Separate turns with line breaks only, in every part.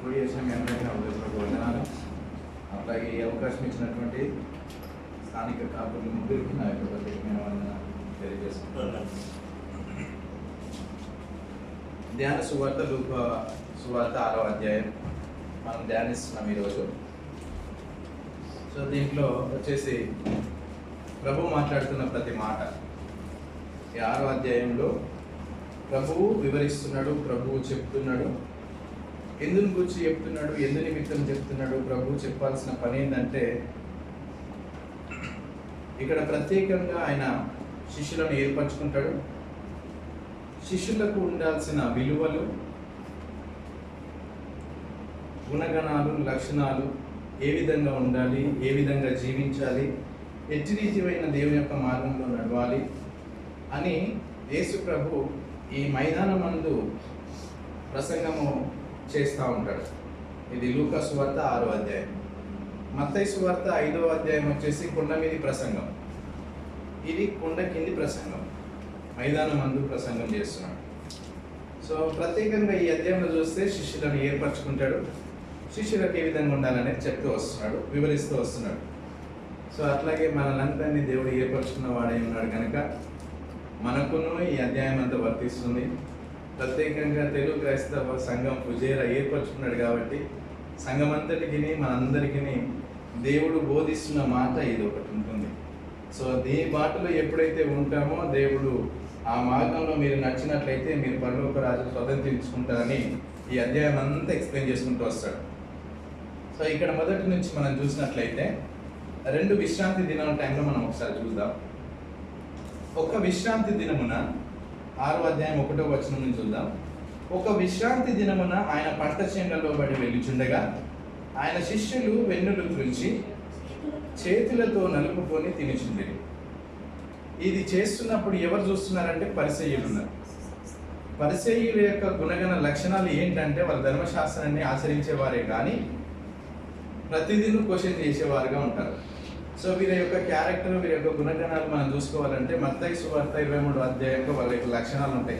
కూడి చేసిన మీ అందరికీ అవకాశం వందనాలు. అట్లాగే ఈ అవకాశం ఇచ్చినటువంటి స్థానిక కాపులు ముగ్గురికి నా యొక్క ప్రత్యేకమైన వందనాలు తెలియజేసుకుంటున్నాను. ధ్యాన సువార్త లూకా సువార్త 6వ అధ్యాయం మనం ధ్యానిస్తున్నాం ఈరోజు. సో దీంట్లో వచ్చేసి ప్రభు మాట్లాడుతున్న ప్రతి మాట ఈ 6వ అధ్యాయంలో ప్రభువు వివరిస్తున్నాడు, ప్రభువు చెప్తున్నాడు. ఎందుని గురించి చెప్తున్నాడు, ఎందు నిమిత్తం చెప్తున్నాడు, ప్రభువు చెప్పాల్సిన పని ఏంటంటే ఇక్కడ ప్రత్యేకంగా ఆయన శిష్యులను ఏర్పరచుకుంటాడు. శిష్యులకు ఉండాల్సిన విలువలు, గుణగణాలు, లక్షణాలు ఏ విధంగా ఉండాలి, ఏ విధంగా జీవించాలి, ఎట్టి రీతివైన దేవుని యొక్క మార్గంలో నడవాలి అని యేసు ప్రభు ఈ మైదానం నందు ప్రసంగము చేస్తూ ఉంటాడు. ఇది లూకా సువార్త 6వ అధ్యాయం. మత్తయి సువార్త 5వ అధ్యాయం వచ్చేసి కొండ మీది ప్రసంగం. ఇది కొండ కింది ప్రసంగం, మైదానం నందు ప్రసంగం చేస్తున్నాడు. సో ప్రత్యేకంగా ఈ అధ్యాయంలో చూస్తే శిష్యులను ఏర్పరచుకుంటాడు, శిష్యులకు ఏ విధంగా ఉండాలనేది చెప్తూ వస్తున్నాడు, వివరిస్తూ వస్తున్నాడు. సో అట్లాగే మనలందరినీ దేవుడు ఏర్పరచుకున్న వాడై ఉన్నాడు కనుక మనకును ఈ అధ్యాయం అంతా వర్తిస్తుంది. ప్రత్యేకంగా తెలుగు క్రైస్తవ సంఘం ఫుజేరా ఏర్పరచుకున్నాడు కాబట్టి సంఘం అంతటికి మనందరికీ దేవుడు బోధిస్తున్న మాట ఇది ఒకటి ఉంటుంది. సో దీని బాటలో ఎప్పుడైతే ఉంటామో దేవుడు ఆ మార్గంలో మీరు నచ్చినట్లయితే మీరు పరలోక రాజు స్వతంత్రించుకుంటారని ఈ అధ్యాయం అంతా ఎక్స్ప్లెయిన్ చేసుకుంటూ వస్తాడు. సో ఇక్కడ మొదటి నుంచి మనం చూసినట్లయితే 2 విశ్రాంతి దినాల టైంలో మనం ఒకసారి చూద్దాం. ఒక విశ్రాంతి దినమున 6వ అధ్యాయం 1వ వచనం నుంచి చూద్దాం. ఒక విశ్రాంతి దినమున ఆయన పంట చేనులలో బడి వెళ్ళుచుండగా ఆయన శిష్యులు వెన్నులు త్రుంచి చేతులతో నలుపుకొని తినుచుండిరి. ఇది చేస్తున్నప్పుడు ఎవరు చూస్తున్నారంటే పరిసయ్యులు ఉన్నారు. పరిసయ్యుల యొక్క గుణగణ లక్షణాలు ఏంటంటే వాళ్ళు ధర్మశాస్త్రాన్ని ఆచరించేవారే కానీ ప్రతిదిన క్వశ్చన్ చేసేవారుగా ఉంటారు. సో వీరి యొక్క క్యారెక్టర్, వీరి యొక్క గుణగణాలు మనం చూసుకోవాలంటే మత్తయి సువార్త 23వ అధ్యాయంలో వాళ్ళ యొక్క లక్షణాలు ఉంటాయి.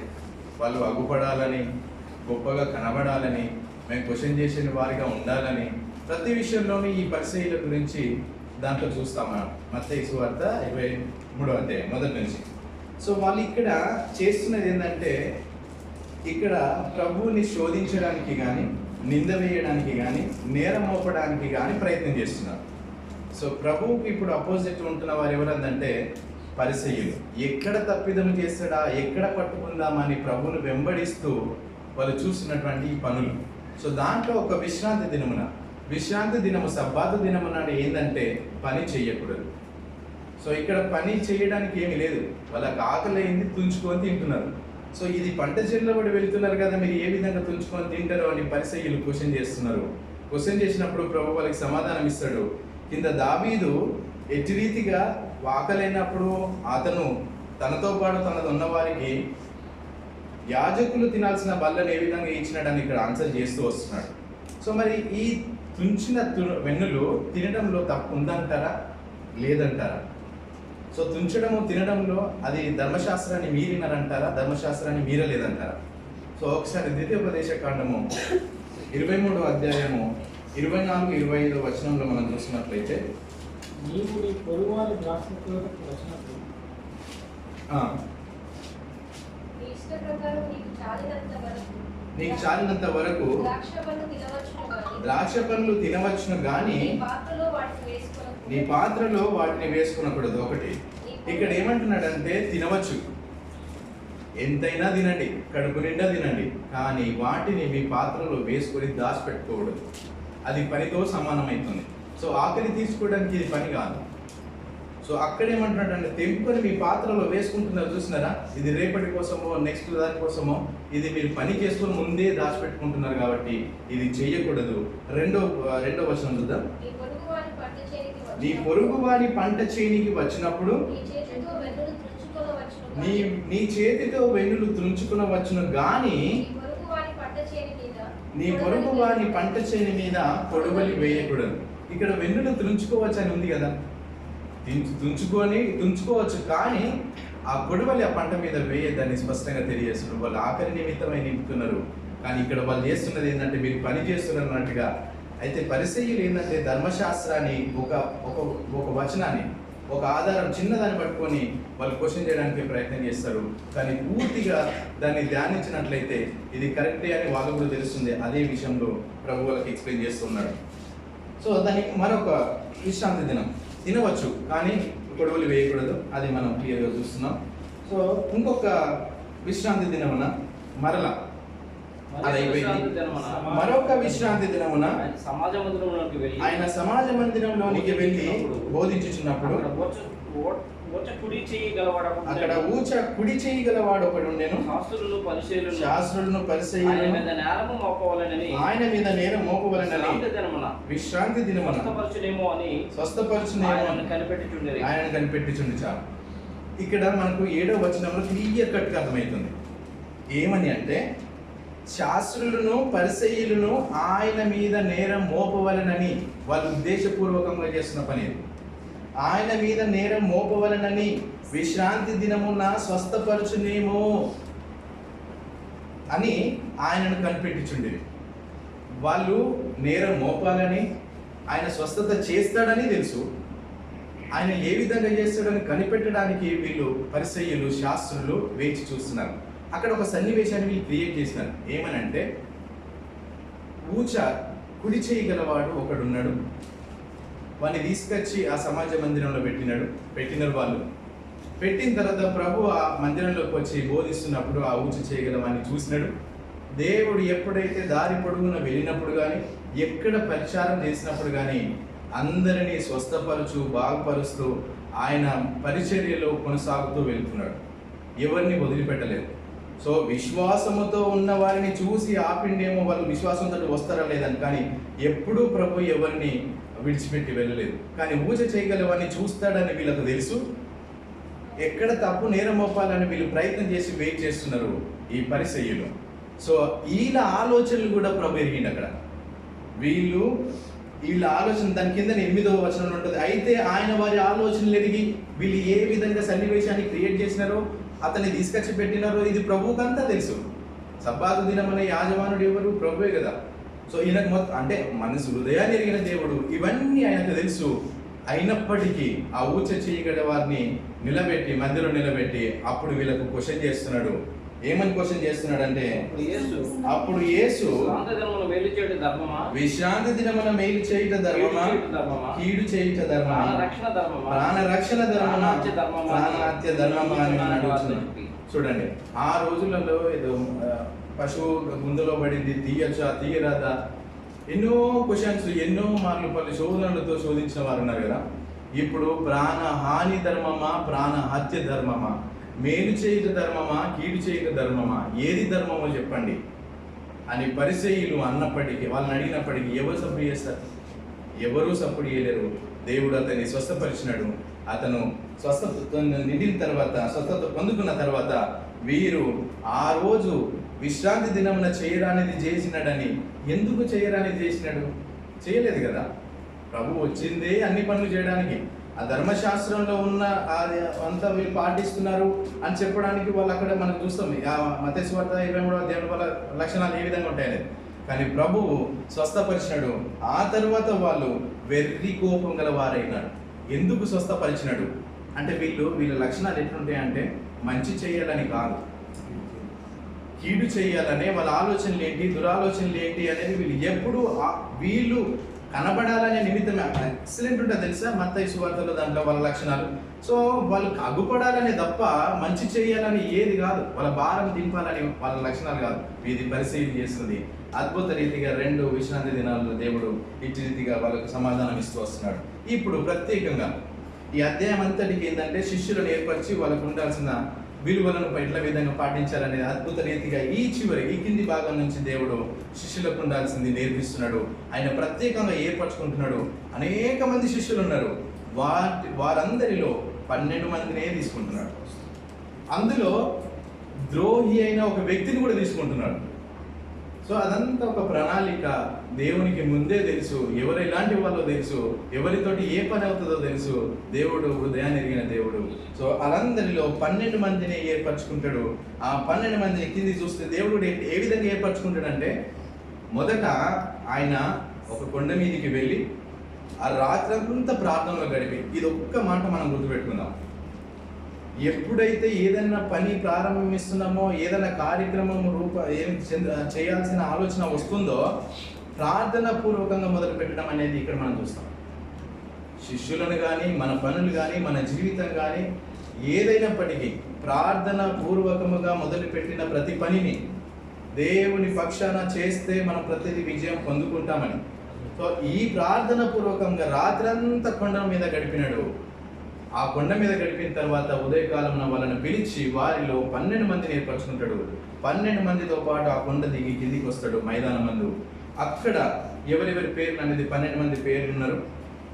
వాళ్ళు అగుపడాలని, గొప్పగా కనబడాలని, మేము క్వశ్చన్ చేసే వారిగా ఉండాలని, ప్రతి విషయంలోనూ ఈ పరిసయ్యుల గురించి దాంట్లో చూస్తాం మనం మత్తయి సువార్త 23వ అధ్యాయం మొదటి నుంచి. సో వాళ్ళు ఇక్కడ చేస్తున్నది ఏంటంటే ఇక్కడ ప్రభువుని శోధించడానికి కానీ, నింద వేయడానికి కానీ, నేరం మోపడానికి కానీ ప్రయత్నం చేస్తున్నారు. సో ప్రభువుకి ఇప్పుడు అపోజిట్ ఉంటున్న వారు ఎవరంటే పరిసయ్యులు. ఎక్కడ తప్పిదం చేస్తాడా, ఎక్కడ పట్టుకుందామని ప్రభువును వెంబడిస్తూ వాళ్ళు చూస్తున్నటువంటి ఈ పనులు. సో దాంట్లో ఒక విశ్రాంతి దినము సబ్బాతు దినము నాడు ఏంటంటే పని చేయకూడదు. సో ఇక్కడ పని చేయడానికి ఏమీ లేదు, వాళ్ళకి ఆకలి అయింది, తుంచుకొని తింటున్నారు. సో ఇది పంట చేనులో పడి వెళ్తున్నారు కదా, మీరు ఏ విధంగా తుంచుకొని తింటారు అని పరిసయ్యులు క్వశ్చన్ చేస్తున్నారు. క్వశ్చన్ చేసినప్పుడు ప్రభు వాళ్ళకి సమాధానం ఇస్తాడు. కింద దావీదు ఎట్టి రీతిగా ఆకలైనప్పుడు అతను తనతో పాటు తనది ఉన్న వారికి యాజకులు తినాల్సిన బల్లను ఏ విధంగా ఇచ్చినాడని ఇక్కడ ఆన్సర్ చేస్తూ వస్తున్నాడు. సో మరి ఈ తుంచిన వెన్నులు తినడంలో తప్పు ఉందంటారా, లేదంటారా? సో తుంచడము, తినడంలో అది ధర్మశాస్త్రాన్ని మీరినారంటారా, ధర్మశాస్త్రాన్ని మీరలేదంటారా? సో ఒకసారి ద్వితీయోపదేశ కాండము 23వ అధ్యాయము 24-25 వచనంలో మనం చూసినట్లయితే
నీవు నీ పొరుగువారి ద్రాక్ష తోటకు వచ్చినప్పుడు
నీకు చాలినంత వరకు ద్రాక్ష పండ్లు తినవచ్చును కానీ నీ పాత్రలో వాటిని వేసుకునకూడదు. ఒకటి ఇక్కడ ఏమంటున్నాడంటే తినవచ్చు, ఎంతైనా తినండి, కడుపు నిండా తినండి, కానీ వాటిని మీ పాత్రలో వేసుకొని దాచిపెట్టుకోకూడదు. అది పనితో సమానమవుతుంది. సో ఆకలి తీసుకోవడానికి ఇది పని కాదు. సో అక్కడేమంటున్నాడంటే తెంపుకొని మీ పాత్రలో వేసుకుంటున్నారు, చూస్తున్నారా? ఇది రేపటి కోసమో నెక్స్ట్ దానికోసమో ఇది మీరు పని చేసుకొని ముందే దాచిపెట్టుకుంటున్నారు కాబట్టి ఇది చేయకూడదు. రెండో వచనం చూద్దాం. నీ పొరుగు వారి పంట చేనికి వచ్చినప్పుడు నీ చేతితో వెన్నులు త్రుంచుకునవచ్చును గాని నీ పొరుగు వారి పంట చేని మీద పొడుబలి వేయకూడదు. ఇక్కడ వెన్నులు త్రుంచుకోవచ్చు అని ఉంది కదా, తుంచుకోవచ్చు కానీ ఆ పొడుబలి ఆ పంట మీద వేయద్దని స్పష్టంగా తెలియజేస్తున్నారు. వాళ్ళు ఆకలి నిమిత్తమై నింపుతున్నారు, కానీ ఇక్కడ వాళ్ళు చేస్తున్నది ఏంటంటే మీరు పని చేస్తున్నారు అన్నట్టుగా. అయితే పరిసయ్యులు ఏంటంటే ధర్మశాస్త్రాన్ని ఒక ఒక ఒక వచనాన్ని, ఒక ఆధారం చిన్నదాన్ని పట్టుకొని వాళ్ళు క్వశ్చన్ చేయడానికి ప్రయత్నం చేస్తారు. కానీ పూర్తిగా దాన్ని ధ్యానించినట్లయితే ఇది కరెక్టే అని వాళ్ళు కూడా తెలుస్తుంది. అదే విషయంలో ప్రభు వాళ్ళకి ఎక్స్ప్లెయిన్ చేస్తున్నాడు. సో దానికి మరొక విశ్రాంతి దినం తినవచ్చు, కానీ గొడవలు వేయకూడదు. అది మనం క్లియర్గా చూస్తున్నాం. సో ఇంకొక విశ్రాంతి దినమున మరలా అది అయిపోయింది. మరొక విశ్రాంతి దినమున ఆయన సమాజ మందిరంలోనికి వెళ్ళి బోధించుచున్నప్పుడు అక్కడ ఊచ కుడి చేయగలవాడు ఒకడు ఉండెను. శాస్త్రులను పరిసయ్యులను ఆయన మీద నేరం మోపవలెనని విశ్రాంతి దినమున స్వస్థపరచునేమో ఆయన కనిపెట్టుచుండి. చాలు. ఇక్కడ మనకు 7వ వచనంలో క్లియర్ కట్గా అర్థమవుతుంది. ఏమని అంటే శాస్త్రులను పరిసయ్యులను ఆయన మీద నేరం మోపవలనని వాళ్ళు ఉద్దేశపూర్వకంగా చేస్తున్న పని. ఆయన మీద నేరం మోపవలనని విశ్రాంతి దినమున స్వస్థపరచునేమో అని ఆయనను కనిపెట్టిచుండేవి. వాళ్ళు నేరం మోపాలని, ఆయన స్వస్థత చేస్తాడని తెలుసు. ఆయన ఏ విధంగా చేస్తాడని కనిపెట్టడానికి వీళ్ళు పరిసయ్యులు శాస్త్రులు వేచి చూస్తున్నారు. అక్కడ ఒక సన్నివేశాన్ని వీళ్ళు క్రియేట్ చేసినారు. ఏమనంటే ఊచ కుడి చేయగలవాడు ఒకడున్నాడు. వాడిని తీసుకొచ్చి ఆ సమాజ మందిరంలో పెట్టినారు వాళ్ళు. పెట్టిన తర్వాత ప్రభు ఆ మందిరంలోకి వచ్చి బోధిస్తున్నప్పుడు ఆ ఊచ చేయగలవాడిని చూసినాడు. దేవుడు ఎప్పుడైతే దారి పొడుగున వెళ్ళినప్పుడు కానీ, ఎక్కడ ప్రచారం చేసినప్పుడు కానీ అందరినీ స్వస్థపరుచు బాగుపరుస్తూ ఆయన పరిచర్యలో కొనసాగుతూ వెళ్తున్నాడు. ఎవరిని వదిలిపెట్టలేదు. సో విశ్వాసముతో ఉన్న వారిని చూసి ఆపిండేమో, వాళ్ళు విశ్వాసంతో వస్తారా లేదని, కానీ ఎప్పుడూ ప్రభు ఎవరిని విడిచిపెట్టి వెళ్ళలేదు. కానీ ఊచ చేయగలవాడిని చూస్తాడని వీళ్ళకు తెలుసు. ఎక్కడ తప్పు నేరం మోపాలని వీళ్ళు ప్రయత్నం చేసి వెయిట్ చేస్తున్నారు ఈ పరిసయ్యులు. సో వీళ్ళ ఆలోచనలు కూడా ప్రభు ఎరిగింది అక్కడ. వీళ్ళ ఆలోచన దాని కింద 8వ వచనంలో ఉంటుంది. అయితే ఆయన వారి ఆలోచనలు ఎరిగి వీళ్ళు ఏ విధంగా సన్నివేశాన్ని క్రియేట్ చేసినారో, అతన్ని తీసుకొచ్చి పెట్టినారో ఇది ప్రభువుకంతా తెలుసు. సబ్బాతు దినం అనే యాజమానుడు ఎవరు? ప్రభువే కదా. సో ఈయనకు మొత్తం అంటే మనసు హృదయాన్ని ఎరిగిన దేవుడు, ఇవన్నీ ఆయనకు తెలుసు. అయినప్పటికీ ఆ ఊచ చేయగల వారిని నిలబెట్టి మధ్యలో నిలబెట్టి అప్పుడు వీళ్ళకు క్వశ్చన్ చేస్తున్నాడు. ఏమని క్వశ్చన్ చేస్తున్నాడు అంటే అప్పుడు యేసు విశ్రాంతి దినమున మేలు చేయుట ధర్మమా, కీడు చేయుట ధర్మమా, ప్రాణ రక్షణ ధర్మమా, ప్రాణహత్య ధర్మమా అని అడుగుతున్నాడు. చూడండి, ఆ రోజులలో ఏదో పశువు గుందులో పడింది, తీయచ్చా తీయరాదా, ఎన్నో క్వశ్చన్స్, ఎన్నో మార్లు పలు శోధనలతో శోధించిన వారు ఉన్నారు కదా. ఇప్పుడు ప్రాణ హాని ధర్మమా, ప్రాణ హత్య ధర్మమా, మేలు చేయుట ధర్మమా, కీడు చేయుట ధర్మమా, ఏది ధర్మమో చెప్పండి అని పరిసయ్యులు అన్నప్పటికీ, వాళ్ళని అడిగినప్పటికీ ఎవరు సపోర్ట్ చేస్తారు? ఎవరూ సపోర్ట్ చేయలేరు. దేవుడు అతన్ని స్వస్థపరిచినాడు. అతను స్వస్థత నిండిన తర్వాత, స్వస్థత పొందుకున్న తర్వాత వీరు ఆ రోజు విశ్రాంతి దినమున చేయరానిది చేసినాడని. ఎందుకు చేయరానిది చేసినాడు? చేయలేదు కదా. ప్రభు వచ్చిందే అన్ని పనులు చేయడానికి. ఆ ధర్మశాస్త్రంలో ఉన్న అంతా వీళ్ళు పాటిస్తున్నారు అని చెప్పడానికి వాళ్ళు అక్కడ మనం చూస్తాం. మత్తయి సువార్త 23వ అధ్యాయం వాళ్ళ లక్షణాలు ఏ విధంగా ఉంటాయని. కానీ ప్రభువు స్వస్థపరిచినాడు. ఆ తర్వాత వాళ్ళు వెర్రి కోపం గల వారైనారు. ఎందుకు స్వస్థపరిచినాడు అంటే వీళ్ళ లక్షణాలు ఎట్లుంటాయంటే మంచి చేయాలని కాదు, కీడు చేయాలనే వాళ్ళ ఆలోచనలు ఏంటి, దురాలోచనలు ఏంటి అనేది వీళ్ళు కనబడాలనే నిమిత్తమే. ఎక్సలెంట్ ఉంటుంది తెలుసా మత్తయి సువార్తలో, దాంట్లో వాళ్ళ లక్షణాలు. సో వాళ్ళు అగ్గుపడాలనే తప్ప మంచి చేయాలని ఏది కాదు, వాళ్ళ భారం దింపాలని వాళ్ళ లక్షణాలు కాదు. ఇది పరిశీలన చేస్తుంది. అద్భుత రీతిగా 2 విశ్రాంతి దినాల్లో దేవుడు ఇట్టి రీతిగా వాళ్ళకు సమాధానం ఇస్తూ వస్తున్నాడు. ఇప్పుడు ప్రత్యేకంగా ఈ అధ్యాయం అంతటికి ఏంటంటే శిష్యులను ఏర్పరిచి వాళ్ళకు ఉండాల్సిన విలువలను ఎట్ల విధంగా పాటించాలనేది అద్భుత రీతిగా ఈ కింది భాగం నుంచి దేవుడు శిష్యులకు ఉండాల్సింది నేర్పిస్తున్నాడు. ఆయన ప్రత్యేకంగా ఏర్పరచుకుంటున్నాడు. అనేక మంది శిష్యులు ఉన్నారు. వారందరిలో 12 మందినే తీసుకుంటున్నాడు. అందులో ద్రోహి అయిన ఒక వ్యక్తిని కూడా తీసుకుంటున్నాడు. సో అదంతా ఒక ప్రణాళిక. దేవునికి ముందే తెలుసు ఎవరు ఎలాంటి వాళ్ళో తెలుసు, ఎవరితోటి ఏ పని అవుతుందో తెలుసు. దేవుడు హృదయాన్ని ఎరిగిన దేవుడు. సో వాళ్ళందరిలో 12 మందిని ఏర్పరచుకుంటాడు. ఆ 12 మందిని కింది చూస్తే దేవుడు ఏ విధంగా ఏర్పరచుకుంటాడంటే, మొదట ఆయన ఒక కొండ మీదికి వెళ్ళి ఆ రాత్రంతా ప్రార్థనలో గడిపి, ఇది ఒక్క మాట మనం గుర్తుపెట్టుకుందాం. ఎప్పుడైతే ఏదైనా పని ప్రారంభిస్తున్నామో, ఏదైనా కార్యక్రమం చేయాల్సిన ఆలోచన వస్తుందో, ప్రార్థన పూర్వకంగా మొదలు పెట్టడం అనేది ఇక్కడ మనం చూస్తాం. శిష్యులను కానీ, మన పనులు కానీ, మన జీవితం కానీ ఏదైనప్పటికీ ప్రార్థన పూర్వకముగా మొదలుపెట్టిన ప్రతి పనిని దేవుని పక్షాన చేస్తే మనం ప్రతిదీ విజయం పొందుకుంటామని. సో ఈ ప్రార్థన పూర్వకంగా రాత్రంతా కొండ మీద గడిపినాడు. ఆ కొండ మీద గడిపిన తర్వాత ఉదయకాలం వాళ్ళని పిలిచి వారిలో 12 మందిని ఏర్పరచుకుంటాడు. 12 మందితో పాటు ఆ కొండ దిగి కిందికి వస్తాడు మైదానం మందు. అక్కడ ఎవరెవరి పేర్లు అనేది 12 మంది పేర్లు ఉన్నారు.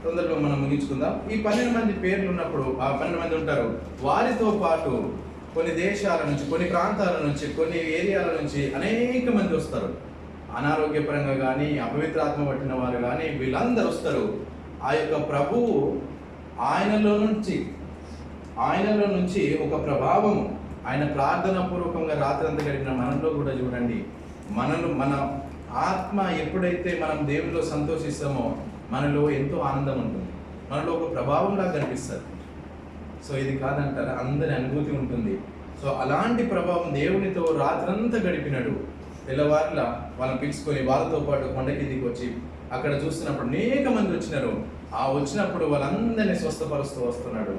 తొందరలో మనం ముగించుకుందాం. ఈ 12 మంది పేర్లు ఉన్నప్పుడు ఆ 12 మంది ఉంటారు. వారితో పాటు కొన్ని దేశాల నుంచి, కొన్ని ప్రాంతాల నుంచి, కొన్ని ఏరియాల నుంచి అనేక మంది వస్తారు. అనారోగ్యపరంగా కానీ, అపవిత్రాత్మ పట్టిన వారు కానీ వీళ్ళందరూ వస్తారు. ఆ యొక్క ప్రభువు ఆయనలో నుంచి ఒక ప్రభావము, ఆయన ప్రార్థన పూర్వకంగా రాత్రంతా గడిపిన మనలో కూడా చూడండి. మన ఆత్మ ఎప్పుడైతే మనం దేవునిలో సంతోషిస్తామో మనలో ఎంతో ఆనందం ఉంటుంది, మనలో ఒక ప్రభావంలా కనిపిస్తుంది. సో ఇది కాదంటారా, అందరి అనుభూతి ఉంటుంది. సో అలాంటి ప్రభావం దేవునితో రాత్రంతా గడిపినాడు. తెల్లవారులా వాళ్ళని పిలుచుకొని వాళ్ళతో పాటు కొండ కిందికి వచ్చి అక్కడ చూస్తున్నప్పుడు అనేక మంది వచ్చినారు. ఆ వచ్చినప్పుడు వాళ్ళందరినీ స్వస్థపరుస్తూ వస్తున్నాడు.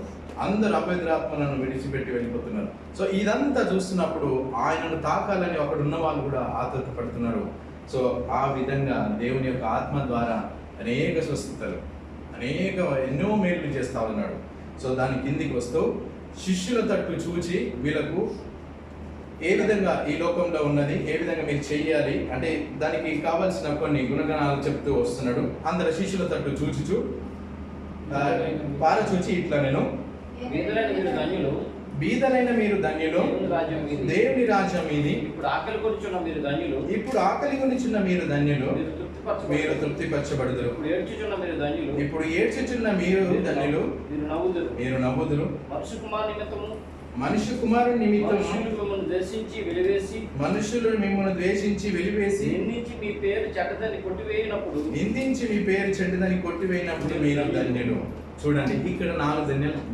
అందరు అపవిత్రాత్మలను విడిచిపెట్టి వెళ్ళిపోతున్నారు. సో ఇదంతా చూస్తున్నప్పుడు ఆయనను తాకాలని అక్కడ ఉన్న వాళ్ళు కూడా ఆతృత పడుతున్నారు. సో ఆ విధంగా దేవుని యొక్క ఆత్మ ద్వారా అనేక స్వస్థతలు, ఎన్నో మేలు చేస్తా ఉన్నాడు. సో దాని కిందికి వస్తూ శిష్యుల తట్టు చూచి వీళ్ళకు ఏ విధంగా ఈ లోకంలో ఉన్నది, ఏ విధంగా మీరు చెయ్యాలి అంటే దానికి కావాల్సిన కొన్ని గుణగణాలు చెప్తూ వస్తున్నాడు. అందరు శిష్యుల తట్టు చూచుచు పారచూచి ఇట్లా నేను, బీదలైన మీరు ధన్యులు, దేవుని రాజ్యం ఇది. ఇప్పుడు ఆకలి కొనిచున్న మీరు ధన్యులు, మీరు తృప్తిపరచబడుదురు. ఇప్పుడు ఏడ్చుచున్న మీరు ధన్యులు, మీరు నవ్వుదురు. మనుష్య కుమారుని నిమిత్తం మనుషులు మిమ్మల్ని ద్వేషించి వెలివేసి నిందించి మీ పేరు చెడ్డదని కొట్టివేయినప్పుడు మీరు ధన్యులు. చూడండి, ఇక్కడ 4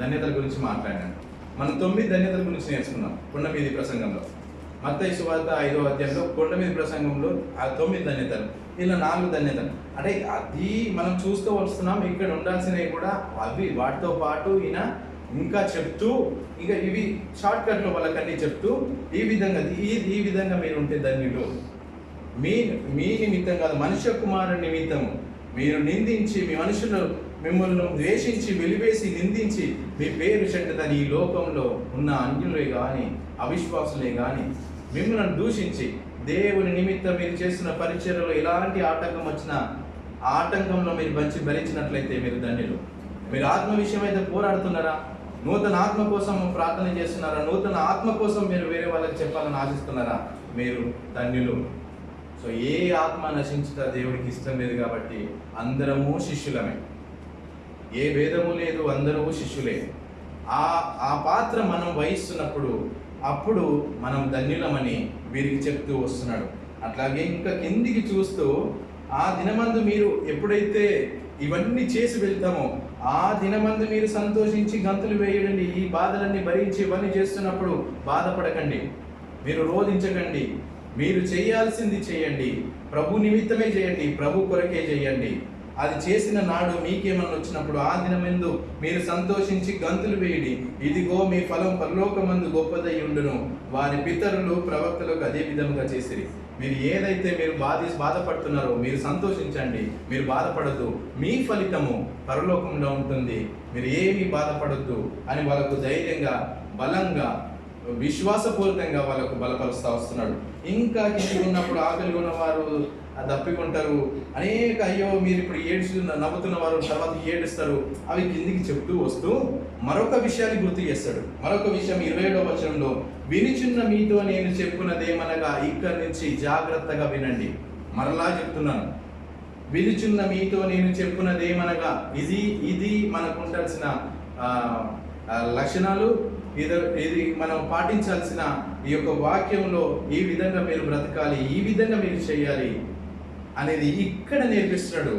ధన్యతల గురించి మాట్లాడాను. మనం 9 ధన్యతల గురించి నేర్చుకున్నాం కొండ మీది ప్రసంగంలో. మత్తయి సువార్త 5వ అధ్యాయంలో కొండ మీద ప్రసంగంలో ఆ 9 ధన్యతలు, ఇలా 4 ధన్యతలు. అంటే అది మనం చూస్తూ వస్తున్నాం. ఇక్కడ ఉండాల్సినవి కూడా అవి వాటితో పాటు ఈయన ఇంకా చెప్తూ, ఇక ఇవి షార్ట్ కట్లో వాళ్ళకన్నీ చెప్తూ ఈ విధంగా మీరు ఉంటే ధన్యులు. మీ నిమిత్తం కాదు, మనుష్య కుమారుని నిమిత్తము మీరు నిందించి, మీ మనుషులు మిమ్మల్ని ద్వేషించి వెలివేసి నిందించి మీ పేరు చెడ్డదని ఈ లోకంలో ఉన్న అన్యులే కానీ అవిశ్వాసులే కానీ మిమ్మల్ని దూషించి దేవుని నిమిత్తం మీరు చేస్తున్న పరిచర్యలో ఎలాంటి ఆటంకం వచ్చినా ఆ ఆటంకంలో మీరు భరించినట్లయితే మీరు ధన్యులు. మీరు ఆత్మ విషయం అయితే పోరాడుతున్నారా? నూతన ఆత్మ కోసం ప్రార్థన చేస్తున్నారా? నూతన ఆత్మ కోసం మీరు వేరే వాళ్ళకి చెప్పాలని ఆశిస్తున్నారా? మీరు ధన్యులు. సో ఏ ఆత్మ నశించుతా దేవుడికి ఇష్టం లేదు. కాబట్టి అందరము శిష్యులమే, ఏ భేదము లేదు, అందరూ శిష్యులే. ఆ పాత్ర మనం వహిస్తున్నప్పుడు అప్పుడు మనం ధన్యులమని వీరికి చెప్తూ వస్తున్నాడు. అట్లాగే ఇంకా కిందికి చూస్తూ ఆ దినమందు మీరు ఎప్పుడైతే ఇవన్నీ చేసి వెళ్తామో ఆ దినమందు మీరు సంతోషించి గంతులు వేయడండి. ఈ బాధలన్నీ భరించి ఇవన్నీ చేస్తున్నప్పుడు బాధపడకండి, మీరు రోధించకండి. మీరు చేయాల్సింది చేయండి, ప్రభు నిమిత్తమే చేయండి, ప్రభు కొరకే చేయండి. అది చేసిన నాడు మీకేమన్నా వచ్చినప్పుడు ఆ దినమందు మీరు సంతోషించి గంతులు వేయడి. ఇదిగో మీ ఫలం పరలోకమందు గొప్పదై ఉండును. వారి పితరులు ప్రవక్తలకు అదే విధంగా చేసిరి. మీరు ఏదైతే మీరు బాధపడుతున్నారో మీరు సంతోషించండి, మీరు బాధపడద్దు, మీ ఫలితము పరలోకంలో ఉంటుంది, మీరు ఏమీ బాధపడద్దు అని వాళ్ళకు ధైర్యంగా, బలంగా, విశ్వాసపూరితంగా వాళ్ళకు బలపరుస్తూ వస్తున్నాడు. ఇంకా కింది ఉన్నప్పుడు ఆకలి ఉన్నవారు దప్పికొంటారు, అనేక అయ్యో మీరు ఇప్పుడు నవ్వుతున్న వారు తర్వాత ఏడుస్తారు, అవి కిందికి చెప్తూ వస్తూ మరొక విషయాన్ని గుర్తు చేస్తాడు. మరొక విషయం 27వ వచనంలో, వినుచున్న మీతో నేను చెప్పున్నదేమనగా ఇక్కడి నుంచి జాగ్రత్తగా వినండి. మరలా చెప్తున్నాను, వినుచున్న మీతో నేను చెప్పున్నదేమనగా, ఇది మనకు ఉండాల్సిన లక్షణాలు, ఇది మనం పాటించాల్సిన ఈ యొక్క వాక్యంలో ఈ విధంగా మీరు బ్రతకాలి, ఈ విధంగా మీరు చేయాలి అనేది ఇక్కడ నేర్పిస్తున్నాడు.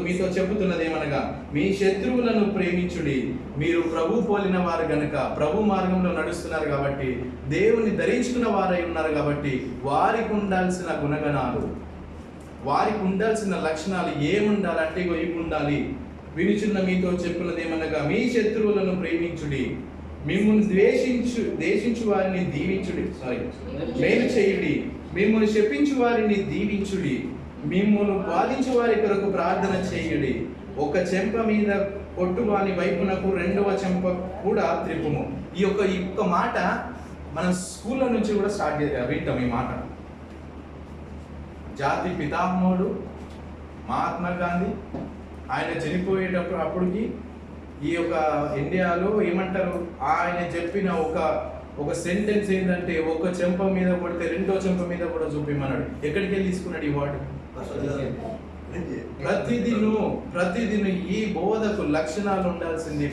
మీతో చెబుతున్నది ఏమనగా, మీ శత్రువులను ప్రేమించుడి, మీరు ప్రభు పోలిన వారు గనుక, ప్రభు మార్గంలో నడుస్తున్నారు కాబట్టి, దేవుని ధరించుకున్న వారై ఉన్నారు కాబట్టి, వారికి ఉండాల్సిన గుణగణాలు, వారికి ఉండాల్సిన లక్షణాలు ఏముండాలంటే ఇవి ఉండాలి. వినుచున్న మీతో చెప్పున్నది ఏమనగా, మీ శత్రువులను ప్రేమించుడి, మిమ్మల్ని ద్వేషించు వారిని దీవించుడి, మేలు చేయుడి, మిమ్మల్ని శపించు వారిని దీవించుడి, మిమ్మల్ని బాధించు వారి కొరకు ప్రార్థన చేయుడి, ఒక చెంప మీద కొట్టువాని వైపునకు రెండవ చెంప కూడా త్రిప్పుము. ఈ యొక్క మాట మనం స్కూళ్ళ నుంచి కూడా స్టార్ట్ వింటాం. ఈ మాట జాతి పితామహుడు మహాత్మా గాంధీ ఆయన చనిపోయేటప్పుడు అప్పటికి ఈ యొక్క ఇండియాలో ఏమంటారు, ఆయన చెప్పిన ఒక సెంటెన్స్ ఏంటంటే, ఒక చెంప మీద కొడితే రెండో చెంప మీద కూడా చూపిమన్నాడు. ఎక్కడికి వెళ్ళి తీసుకున్నాడు ఈ వాడు? ప్రతిదిను ఈ బోధకు లక్షణాలు ఉండాల్సింది.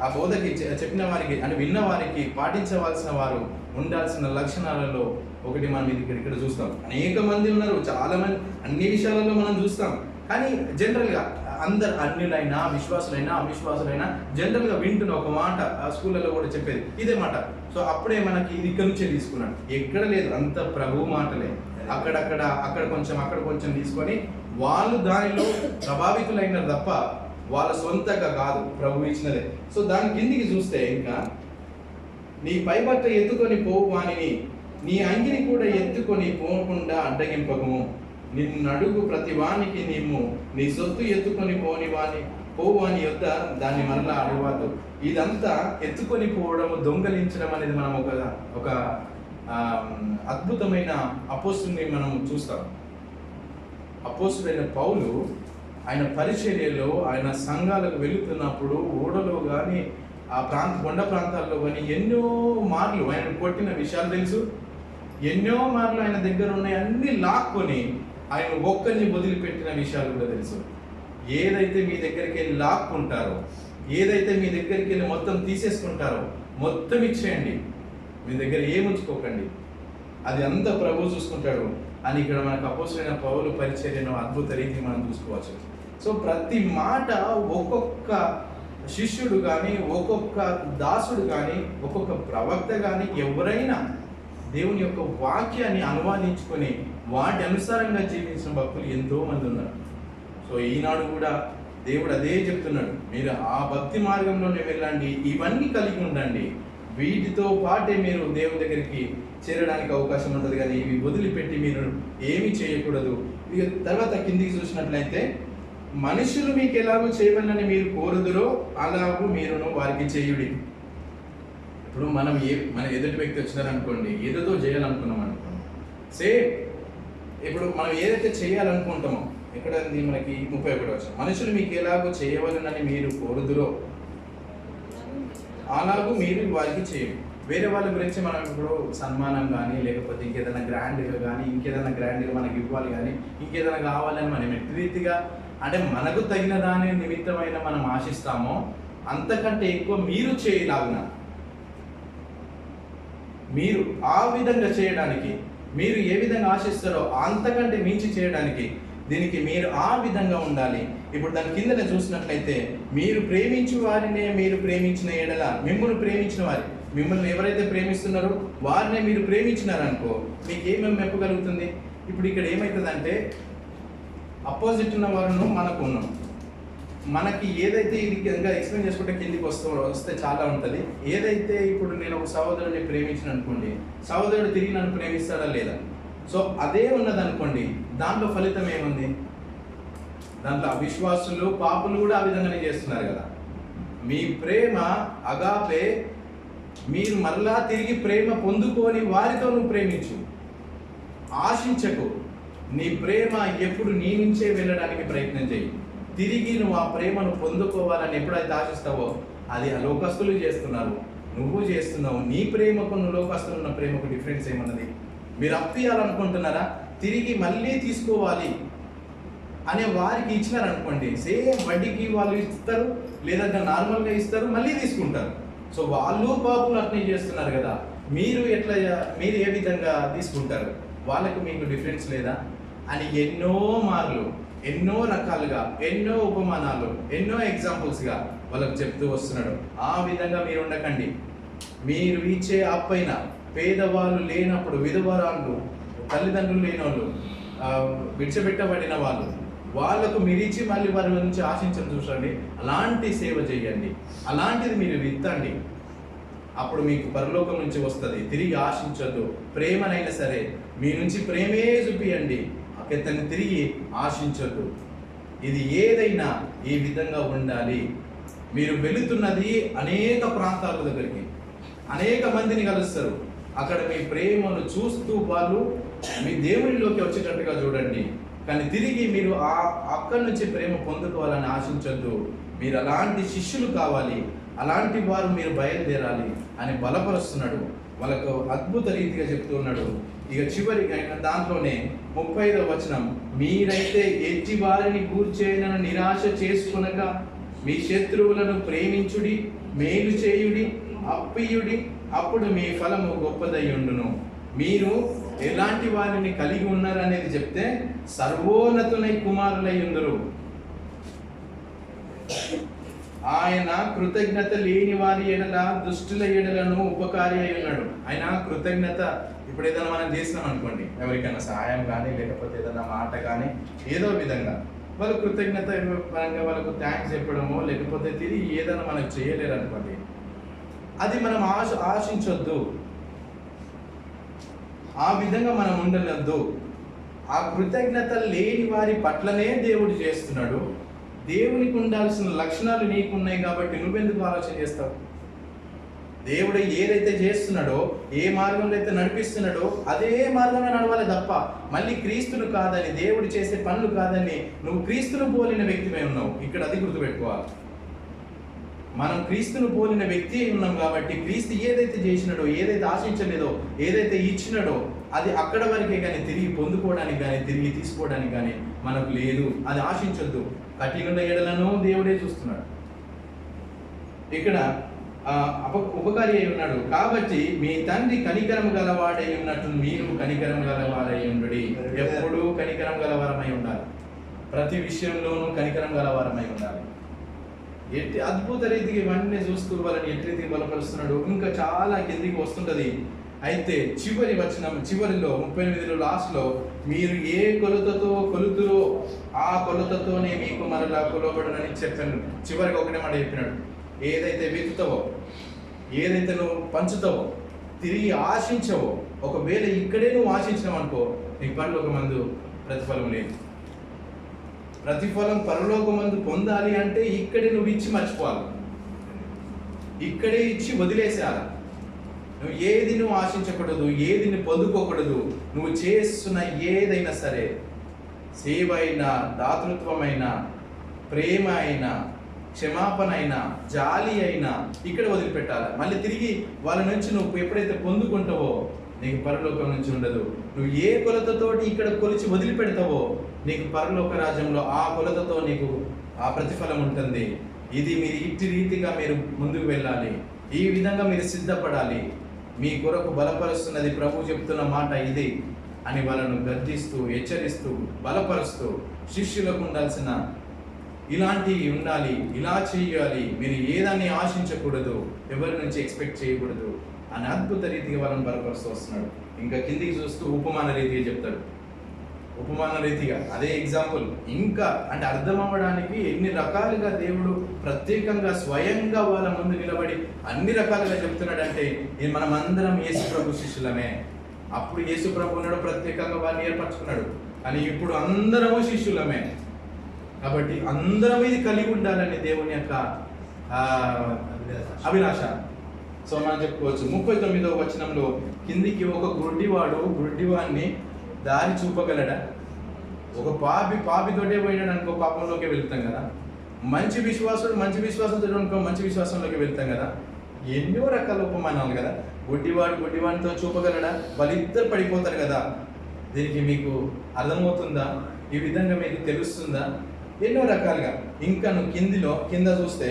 ఆ బోధకి చెప్పిన వారికి అంటే విన్న వారికి పాటించవలసిన వారు ఉండాల్సిన లక్షణాలలో ఒకటి మనం ఇక్కడ చూస్తాం. అనేక మంది ఉన్నారు, చాలా మంది అన్ని విషయాలలో మనం చూస్తాం. కానీ జనరల్గా అందరు అన్యులైనా విశ్వాసులైనా అవిశ్వాసులైనా జనరల్గా వింటున్న ఒక మాట ఆ స్కూళ్ళలో కూడా చెప్పేది ఇదే మాట. సో అప్పుడే మనకి ఇది ఇక్కడ నుంచే తీసుకున్నాడు, ఎక్కడ లేదు, అంత ప్రభు మాటలే. అక్కడ కొంచెం తీసుకొని వాళ్ళు దానిలో ప్రభావితులైనారు తప్ప వాళ్ళ సొంతగా కాదు, ప్రభు ఇచ్చినదే. సో దాని కిందికి చూస్తే ఇంకా, నీ పైబట్ట ఎత్తుకొని పోవు వానిని నీ అంగిని కూడా ఎత్తుకొని పోకుండా అడ్డగింపకము, నిన్ను అడుగు ప్రతి వానికి నీ సొత్తు ఎత్తుకొని పోవు వాని యొద్ద దాన్ని మరలా అడగవద్దు. ఇదంతా ఎత్తుకొని పోవడము, దొంగలించడం అనేది మనం ఒక అద్భుతమైన అపోస్తుని మనం చూస్తాం. అపోస్తుడైన పౌలు ఆయన పరిచర్యలో ఆయన సంఘాలకు వెళుతున్నప్పుడు ఓడలో కానీ ఆ కొండ ప్రాంతాల్లో కానీ ఎన్నో మార్లు ఆయన కొట్టిన విషయాలు తెలుసు. ఎన్నో మార్లు ఆయన దగ్గర ఉన్నాయి అన్ని లాక్కొని ఆయన ఒక్కరిని వదిలిపెట్టిన విషయాలు కూడా తెలుసు. ఏదైతే మీ దగ్గరికి వెళ్ళి లాక్కుంటారో, ఏదైతే మీ దగ్గరికి వెళ్ళి మొత్తం తీసేసుకుంటారో మొత్తం ఇచ్చేయండి, మీ దగ్గర ఏముంచుకోకండి, అది అంతా ప్రభు చూసుకుంటాడు అని ఇక్కడ మనకు అపోస్తులైన పౌలు పరిచర్యను అద్భుత రీతి మనం చూసుకోవచ్చు. సో ప్రతి మాట ఒక్కొక్క శిష్యుడు కానీ, ఒక్కొక్క దాసుడు కానీ, ఒక్కొక్క ప్రవక్త కానీ ఎవరైనా దేవుని యొక్క వాక్యాన్ని అనువాదించుకొని వాటి అనుసారంగా జీవించిన భక్తులు ఎంతో మంది ఉన్నారు. సో ఈనాడు కూడా దేవుడు అదే చెప్తున్నాడు, మీరు ఆ భక్తి మార్గంలోనే వెళ్ళండి, ఇవన్నీ కలిగి ఉండండి, వీటితో పాటే మీరు దేవుని దగ్గరికి చేరడానికి అవకాశం ఉంటుంది. కానీ ఇవి వదిలిపెట్టి మీరు ఏమి చేయకూడదు. ఇక తర్వాత కిందికి చూసినట్లయితే, మనుషులు మీకు ఎలాగో చేయవలని మీరు కోరుదురో అలాగూ మీరును వారికి చేయుడి. ఇప్పుడు మన ఎదుటి వ్యక్తి వచ్చినారనుకోండి, ఏదో చేయాలనుకున్నాం అనుకోండి, సేమ్ ఇప్పుడు మనం ఏదైతే చేయాలనుకుంటామో, ఇక్కడ మనకి 31 వచ్చిన, మనుషులు మీకు ఎలాగో చేయవలనని మీరు కోరుదురో అలాగూ మీరు వారికి చేయండి. వేరే వాళ్ళ గురించి మనం ఇప్పుడు సన్మానం కానీ, లేకపోతే ఇంకేదైనా గ్రాండ్గా కానీ, ఇంకేదైనా గ్రాండ్గా మనకి ఇవ్వాలి కానీ, ఇంకేదైనా కావాలని మనం ఎట్టి రీతిగా అంటే మనకు తగిన దాని నిమిత్తమైన మనం ఆశిస్తామో అంతకంటే ఎక్కువ మీరు చేయలాగున, మీరు ఆ విధంగా చేయడానికి, మీరు ఏ విధంగా ఆశిస్తారో అంతకంటే మించి చేయడానికి, దీనికి మీరు ఆ విధంగా ఉండాలి. ఇప్పుడు దాని కిందనే చూసినట్లయితే, మీరు ప్రేమించు వారినే మీరు ప్రేమించిన ఎడల, మిమ్మల్ని ప్రేమించిన వారి, మిమ్మల్ని ఎవరైతే ప్రేమిస్తున్నారో వారినే మీరు ప్రేమించినారనుకో, మీకు ఏమేమి మెప్పగలుగుతుంది. ఇప్పుడు ఇక్కడ ఏమవుతుందంటే, అపోజిట్ ఉన్న వారిను మనకు ఉన్నాం, మనకి ఏదైతే ఇది ఇంకా ఎక్స్ప్లెయిన్ చేసుకుంటే కిందికి వస్తే చాలా ఉంటుంది. ఏదైతే ఇప్పుడు నేను ఒక సహోదరుని ప్రేమించిన అనుకోండి, సహోదరుడు తిరిగి నన్ను ప్రేమిస్తాడా లేదా? సో అదే ఉన్నదనుకోండి, దాంట్లో ఫలితం ఏముంది? దాంట్లో అవిశ్వాసులు పాపులు కూడా ఆ విధంగానే చేస్తున్నారు కదా. మీ ప్రేమ అగాపే, మీరు మరలా తిరిగి ప్రేమ పొందుకొని వారితో నువ్వు ప్రేమించు, ఆశించకు. నీ ప్రేమ ఎప్పుడు నీ నుంచే వెళ్ళడానికి ప్రయత్నం చేయి. తిరిగి నువ్వు ఆ ప్రేమను పొందుకోవాలని ఎప్పుడైతే ఆశిస్తావో అది ఆ లోకస్తులు చేస్తున్నారు, నువ్వు చేస్తున్నావు. నీ ప్రేమకు నువ్వు లోకస్తులు ఉన్న ప్రేమకు డిఫరెన్స్ ఏమన్నది? మీరు అప్పియాలనుకుంటున్నారా? తిరిగి మళ్ళీ తీసుకోవాలి అనే వారికి ఇచ్చినారనుకోండి, సేమ్ వడ్డీకి వాళ్ళు ఇస్తారు, లేదంటే నార్మల్గా ఇస్తారు, మళ్ళీ తీసుకుంటారు. సో వాళ్ళు పాపులు అట్నే చేస్తున్నారు కదా, మీరు ఏ విధంగా తీసుకుంటారు? వాళ్ళకి మీకు డిఫరెన్స్ లేదా అని ఎన్నో మార్లు, ఎన్నో రకాలుగా, ఎన్నో ఉపమానాలు, ఎన్నో ఎగ్జాంపుల్స్గా వాళ్ళకు చెప్తూ వస్తున్నాడు. ఆ విధంగా మీరు ఉండకండి. మీరు ఇచ్చే అప్పైన పేదవాళ్ళు లేనప్పుడు, విధవరాళ్ళు, తల్లిదండ్రులు లేని వాళ్ళు, విడిచిపెట్టబడిన వాళ్ళు, వాళ్ళకు మీరు ఇచ్చి మళ్ళీ వారి నుంచి ఆశించడం చూసండి. అలాంటి సేవ చేయండి, అలాంటిది మీరు విత్తండి. అప్పుడు మీకు పరలోకం నుంచి వస్తుంది. తిరిగి ఆశించొద్దు. ప్రేమనైనా సరే మీ నుంచి ప్రేమే చూపియండి, అతన్ని తిరిగి ఆశించొద్దు. ఇది ఏదైనా ఈ విధంగా ఉండాలి. మీరు వెళుతున్నది అనేక ప్రాంతాల దగ్గరికి, అనేక మందిని కలుస్తారు. అక్కడ మీ ప్రేమను చూస్తూ వాళ్ళు మీ దేవునిలోకి వచ్చేటట్టుగా చూడండి. కానీ తిరిగి మీరు అక్కడి నుంచి ప్రేమ పొందుకోవాలని ఆశించొద్దు. మీరు అలాంటి శిష్యులు కావాలి, అలాంటి వారు మీరు బయలుదేరాలి అని బలపరుస్తున్నాడు. వాళ్ళకు అద్భుత రీతిగా చెప్తూ ఉన్నాడు. ఇక చివరి దాంట్లోనే 35వ వచనం, మీరైతే ఎట్టి వారిని గూర్చేనని నిరాశ చేసుకొనక మీ శత్రువులను ప్రేమించుడి, మేలు చేయుడి, అప్పియుడి, అప్పుడు మీ ఫలము గొప్పదై ఉండును. మీరు ఎలాంటి వారిని కలిగి ఉన్నారనేది చెప్తే సర్వోన్నతులై కుమారులై ఉందరు. ఆయన కృతజ్ఞత లేని వారి ఎడల, దుష్టుల ఎడలను ఉపకారి అయి ఉన్నాడు. ఆయన కృతజ్ఞత, ఇప్పుడు ఏదైనా మనం చేసినాం అనుకోండి, ఎవరికైనా సహాయం కానీ, లేకపోతే ఏదైనా మాట కానీ, ఏదో విధంగా వాళ్ళు కృతజ్ఞత పరంగా వాళ్ళకు థ్యాంక్స్ చెప్పడమో, లేకపోతే తిరిగి ఏదైనా మనకు చేయలేరు అనుకోండి, అది మనం ఆశించొద్దు. ఆ విధంగా మనం ఉండలేదు. ఆ కృతజ్ఞత లేని వారి పట్లనే దేవుడు చేస్తున్నాడు. దేవునికి ఉండాల్సిన లక్షణాలు నీకున్నాయి కాబట్టి నువ్వెందుకు ఆలోచన చేస్తావు? దేవుడు ఏదైతే చేస్తున్నాడో, ఏ మార్గంలో అయితే నడిపిస్తున్నాడో అదే మార్గమే నడవాలి తప్ప మళ్ళీ క్రీస్తును కాదని, దేవుడు చేసే పనులు కాదని నువ్వు క్రీస్తును పోలిన వ్యక్తిపై ఉన్నావు. ఇక్కడ అది గుర్తుపెట్టుకోవాలి. మనం క్రీస్తును పోలిన వ్యక్తి ఉన్నాం కాబట్టి క్రీస్తు ఏదైతే చేసినాడో, ఏదైతే ఆశించలేదో, ఏదైతే ఇచ్చినాడో అది అక్కడ వరకే కానీ తిరిగి పొందుకోవడానికి కానీ, తిరిగి తీసుకోవడానికి కానీ మనకు లేదు. అది ఆశించొద్దు. కఠినుల ఎడలను దేవుడే చూస్తున్నాడు. ఇక్కడ ఉపకారి అయి ఉన్నాడు కాబట్టి మీ తండ్రి కనికరం గలవాడై ఉన్నట్టు మీరు కనికరం గలవారై ఉండుడి. ఎప్పుడూ కనికరం గలవారమై ఉండాలి. ప్రతి విషయంలోనూ కనికరం గలవారమై ఉండాలి. ఎట్టి అద్భుత రీతికి ఇవన్నీ చూస్తూ వాళ్ళని ఎట్టి రీతికి బలపరుస్తున్నాడు. ఇంకా చాలా కిందికి వస్తుంటది. అయితే చివరి వచనం, చివరిలో 38లో లాస్ట్లో, మీరు ఏ కొలతతో కొలుతురో ఆ కొలతతోనే మీకు మరలా కొలవబడనని చెప్పాను. చివరికి ఒకటే మాట చెప్పినాడు, ఏదైతే వెతుతావో, ఏదైతే నువ్వు పంచుతావో, తిరిగి ఆశించవో, ఒకవేళ ఇక్కడే నువ్వు ఆశించినావు అనుకో, నీకు పరలోకమందు ప్రతిఫలం లేదు. ప్రతిఫలం పరలోకమందు పొందాలి అంటే ఇక్కడే నువ్వు ఇచ్చి మర్చిపోవాలి, ఇక్కడే ఇచ్చి వదిలేసేయాలి. నువ్వు ఏది నువ్వు ఆశించకూడదు, ఏది నువ్వు పొందుకోకూడదు. నువ్వు చేస్తున్న ఏదైనా సరే, సేవ అయినా, దాతృత్వమైనా, ప్రేమ అయినా, క్షమాపణ అయినా, జాలి అయినా ఇక్కడ వదిలిపెట్టాలి. మళ్ళీ తిరిగి వాళ్ళ నుంచి నువ్వు ఎప్పుడైతే పొందుకుంటావో నీకు పరలోకం నుంచి ఉండదు. నువ్వు ఏ కొలతతోటి ఇక్కడ కొలిచి వదిలిపెడతావో నీకు పరలోక రాజ్యంలో ఆ కొలతతో నీకు ఆ ప్రతిఫలం ఉంటుంది. ఇది మీరు ఇట్టి రీతిగా మీరు ముందుకు వెళ్ళాలి. ఈ విధంగా మీరు సిద్ధపడాలి. మీ కొరకు బలపరుస్తున్నది ప్రభు చెప్తున్న మాట ఇది అని వాళ్ళను గద్దిస్తూ, హెచ్చరిస్తూ, బలపరుస్తూ, శిష్యులకు ఉండాల్సిన ఇలాంటివి ఉండాలి, ఇలా చేయాలి, మీరు ఏదాన్ని ఆశించకూడదు, ఎవరి నుంచి ఎక్స్పెక్ట్ చేయకూడదు అని అద్భుత రీతిగా వాళ్ళని బలపరుస్తూ వస్తున్నాడు. ఇంకా కిందికి చూస్తూ ఉపమాన రీతిగా చెప్తాడు. ఉపమాన రీతిగా అదే ఎగ్జాంపుల్ ఇంకా అంటే అర్థం అవ్వడానికి ఎన్ని రకాలుగా దేవుడు ప్రత్యేకంగా స్వయంగా వాళ్ళ ముందు నిలబడి అన్ని రకాలుగా చెప్తున్నాడంటే మనం అందరం యేసు ప్రభు శిష్యులమే. అప్పుడు యేసు ప్రభు ఉన్నాడు, ప్రత్యేకంగా వారిని ఏర్పరచుకున్నాడు. కానీ ఇప్పుడు అందరము శిష్యులమే. కాబట్టి అందరం ఇది కలిగి ఉండాలని దేవుని యొక్క అభిలాష. సో మనం చెప్పుకోవచ్చు 39వ వచనంలో కిందికి ఒక గుడ్డివాడిని దారి చూపగలడా? ఒక పాపితోటే పోయినాడు అనుకో పాపంలోకి వెళ్తాం కదా. మంచి విశ్వాసంతో అనుకో మంచి విశ్వాసంలోకి వెళ్తాం కదా. ఎన్నో రకాల ఉపమానాలు కదా. గుడ్డివాడితో చూపగలడా, వాళ్ళిద్దరు పడిపోతారు కదా. దీనికి మీకు అర్థమవుతుందా? ఈ విధంగా మీకు తెలుస్తుందా? ఎన్నో రకాలుగా. ఇంకా నువ్వు కింద చూస్తే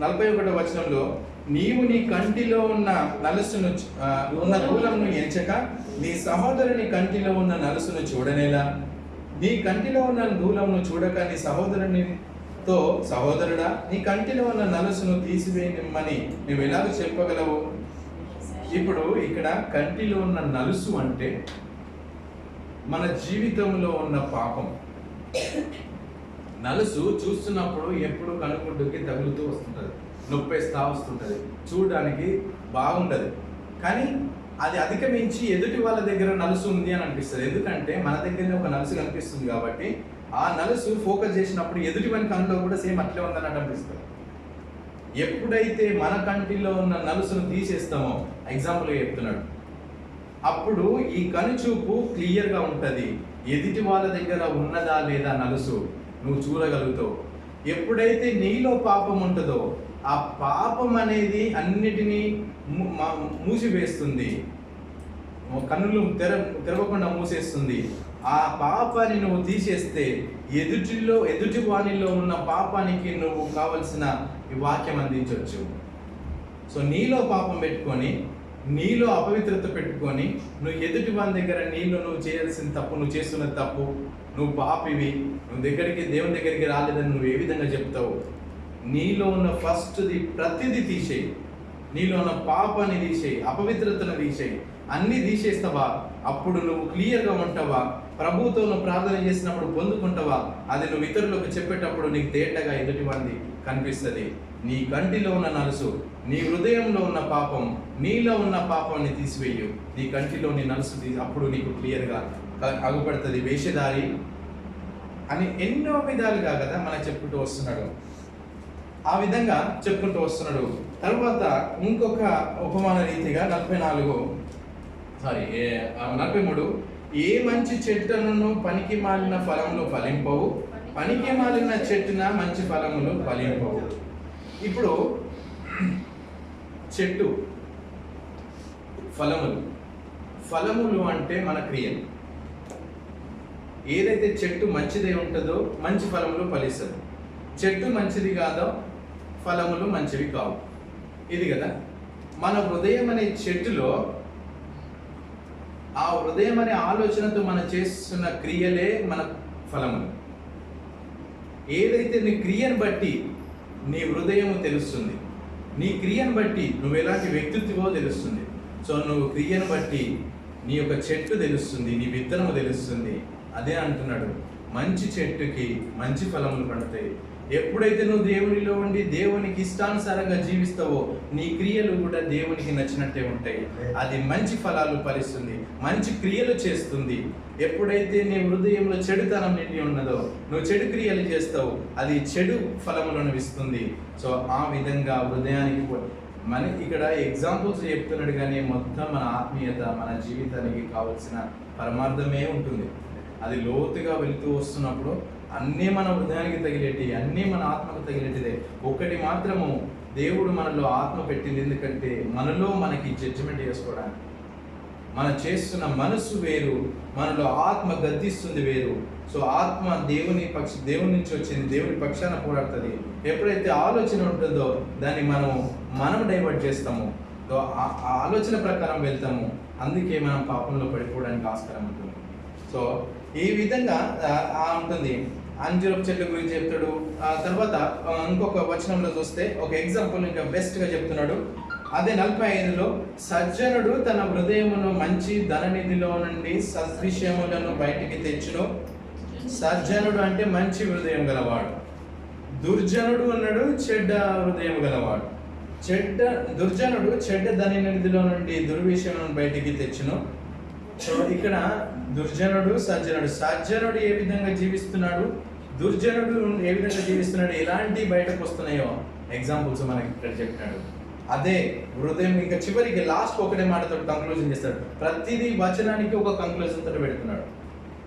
41వ వచనంలో, నీవు నీ కంటిలో ఉన్న నలుసును ఉన్న దూలంను ఎంచక నీ సహోదరుని కంటిలో ఉన్న నలుసును చూడనేలా, నీ కంటిలో ఉన్న దూలంను చూడక నీ సహోదరునితో, సహోదరుడా నీ కంటిలో ఉన్న నలుసును తీసివేయమని నువ్వు ఎలాగ చెప్పగలవు? ఇప్పుడు ఇక్కడ కంటిలో ఉన్న నలుసు అంటే మన జీవితంలో ఉన్న పాపం. నలుసు చూస్తున్నప్పుడు ఎప్పుడు కనుగుడ్డుకి తగులుతూ వస్తుంటుంది, నొప్పేస్తా వస్తుంటుంది, చూడడానికి బాగుండదు. కానీ అది అధిగమించి ఎదుటి వాళ్ళ దగ్గర నలుసు ఉంది అని అనిపిస్తుంది. ఎందుకంటే మన దగ్గరనే ఒక నలుసు కనిపిస్తుంది కాబట్టి ఆ నలుసు ఫోకస్ చేసినప్పుడు ఎదుటి వాని కన్నులో కూడా సేమ్ అట్లే ఉందన్నట్టు అనిపిస్తుంది. ఎప్పుడైతే మన కంటిలో ఉన్న నలుసును తీసేస్తామో, ఎగ్జాంపుల్గా చెప్తున్నాడు, అప్పుడు ఈ కనుచూపు క్లియర్గా ఉంటుంది. ఎదుటి వాళ్ళ దగ్గర ఉన్నదా లేదా నలుసు నువ్వు చూడగలుగుతావు. ఎప్పుడైతే నీలో పాపం ఉంటుందో ఆ పాపం అనేది అన్నిటినీ మూసివేస్తుంది, కన్నులు తెరవకుండా మూసేస్తుంది. ఆ పాపాన్ని నువ్వు తీసేస్తే ఎదుటి వాణిలో ఉన్న పాపానికి నువ్వు కావలసిన ఈ వాక్యం అందించవచ్చు. సో నీలో పాపం పెట్టుకొని, నీలో అపవిత్రత పెట్టుకొని, నువ్వు ఎదుటి వాని దగ్గర నువ్వు చేయాల్సిన తప్పు, నువ్వు చేస్తున్న తప్పు, నువ్వు పాపివి, నువ్వు దేవుని దగ్గరికి రాలేదని నువ్వు ఏ విధంగా చెప్తావు? నీలో ఉన్న ఫస్ట్ది ప్రతిదీ తీసేయి. నీలో ఉన్న పాపాన్ని తీసేయి, అపవిత్రతను తీసేయి. అన్నీ తీసేస్తావా? అప్పుడు నువ్వు క్లియర్గా ఉంటావా? ప్రభువుతో నువ్వు ప్రార్థన చేసినప్పుడు పొందుకుంటావా? అది నువ్వు ఇతరులకు చెప్పేటప్పుడు నీకు తేటగా ఎదుటి వాడిది కనిపిస్తుంది. నీ కంటిలో ఉన్న నలుసు, నీ హృదయంలో ఉన్న పాపం, నీలో ఉన్న పాపాన్ని తీసివేయు. నీ కంటిలోని నలుసు అప్పుడు నీకు క్లియర్గా అగుపడుతుంది. వేషధారి అని ఎన్నో విధాలుగా కదా మనకు చెప్పుకుంటూ వస్తున్నాడు. ఆ విధంగా చెప్పుకుంటూ వస్తున్నాడు. తర్వాత ఇంకొక ఉపమాన రీతిగా 43, ఏ మంచి చెట్టును పనికి మాలిన ఫలములు ఫలింపవు, పనికి మాలిన చెట్టున మంచి ఫలములు ఫలింపవు. ఇప్పుడు చెట్టు, ఫలములు అంటే మన క్రియలు. ఏదైతే చెట్టు మంచిదే ఉంటుందో మంచి ఫలములు ఫలిస్తుంది. చెట్టు మంచిది కాదో ఫలములు మంచివి కావు. ఇది కదా మన హృదయం అనే చెట్టులో, ఆ హృదయం అనే ఆలోచనతో మనం చేస్తున్న క్రియలే మన ఫలములు. ఏదైతే నీ క్రియను బట్టి నీ హృదయం తెలుస్తుంది, నీ క్రియను బట్టి నువ్వు ఎలాంటి వ్యక్తిత్వమో తెలుస్తుంది. సో నువ్వు క్రియను బట్టి నీ యొక్క చెట్టు తెలుస్తుంది, నీ విత్తనము తెలుస్తుంది. అదే అంటున్నాడు, మంచి చెట్టుకి మంచి ఫలములు పడతాయి. ఎప్పుడైతే నువ్వు దేవునిలో ఉండి దేవునికి ఇష్టానుసారంగా జీవిస్తావో నీ క్రియలు కూడా దేవునికి నచ్చినట్టే ఉంటాయి. అది మంచి ఫలాలు ఫలిస్తుంది, మంచి క్రియలు చేస్తుంది. ఎప్పుడైతే నీ హృదయంలో చెడుతనం నిండి ఉన్నదో నువ్వు చెడు క్రియలు చేస్తావు, అది చెడు ఫలములను ఇస్తుంది. సో ఆ విధంగా హృదయానికి మనకి ఇక్కడ ఎగ్జాంపుల్స్ చెప్తున్నాడు, కానీ మొత్తం మన ఆత్మీయత, మన జీవితానికి కావలసిన పరమార్థమే ఉంటుంది. అది లోతుగా వెళుతూ వస్తున్నప్పుడు అన్నీ మన హృదయానికి తగిలేటి, అన్నీ మన ఆత్మకు తగిలేటిదే. ఒకటి మాత్రము దేవుడు మనలో ఆత్మ పెట్టింది, ఎందుకంటే మనలో మనకి జడ్జిమెంట్ చేసుకోవడానికి. మనం చేస్తున్న మనసు వేరు, మనలో ఆత్మ గద్దిస్తుంది వేరు. సో ఆత్మ దేవుని నుంచి వచ్చింది, దేవుని పక్షాన పోరాడుతుంది. ఎప్పుడైతే ఆలోచన ఉంటుందో దాన్ని మనం డైవర్ట్ చేస్తాము, ఆ ఆలోచన ప్రకారం వెళ్తాము. అందుకే మనం పాపంలో పడిపోవడానికి ఆస్కారం ఉంటుంది. సో ఈ విధంగా ఉంటుంది. అంజూరపు చెట్ల గురించి చెప్తాడు. తర్వాత ఇంకొక వచనంలో చూస్తే ఒక ఎగ్జాంపుల్ ఇంకా బెస్ట్గా చెప్తున్నాడు. అదే 45లో, సజ్జనుడు తన హృదయమును మంచి ధననిధిలో నుండి సద్విషయములను బయటికి తెచ్చును. సజ్జనుడు అంటే మంచి హృదయం గలవాడు. దుర్జనుడు అన్నాడు చెడ్డ హృదయం గలవాడు. దుర్జనుడు చెడ్డ ధననిధిలో నుండి దుర్విషయములను బయటికి తెచ్చును. సో ఇక్కడ దుర్జనుడు, సజ్జనుడు ఏ విధంగా జీవిస్తున్నాడు, దుర్జనుడు ఏ విధంగా జీవిస్తున్నాడు, ఎలాంటి బయటకు వస్తున్నాయో ఎగ్జాంపుల్స్ మనకి ఇక్కడ చెప్పినాడు. అదే హృదయం. ఇంకా చివరికి లాస్ట్ ఒకటే మాటతో కంక్లూజన్ చేస్తాడు. ప్రతిదీ వచనానికి ఒక కంక్లూజన్ తోటి పెడుతున్నాడు.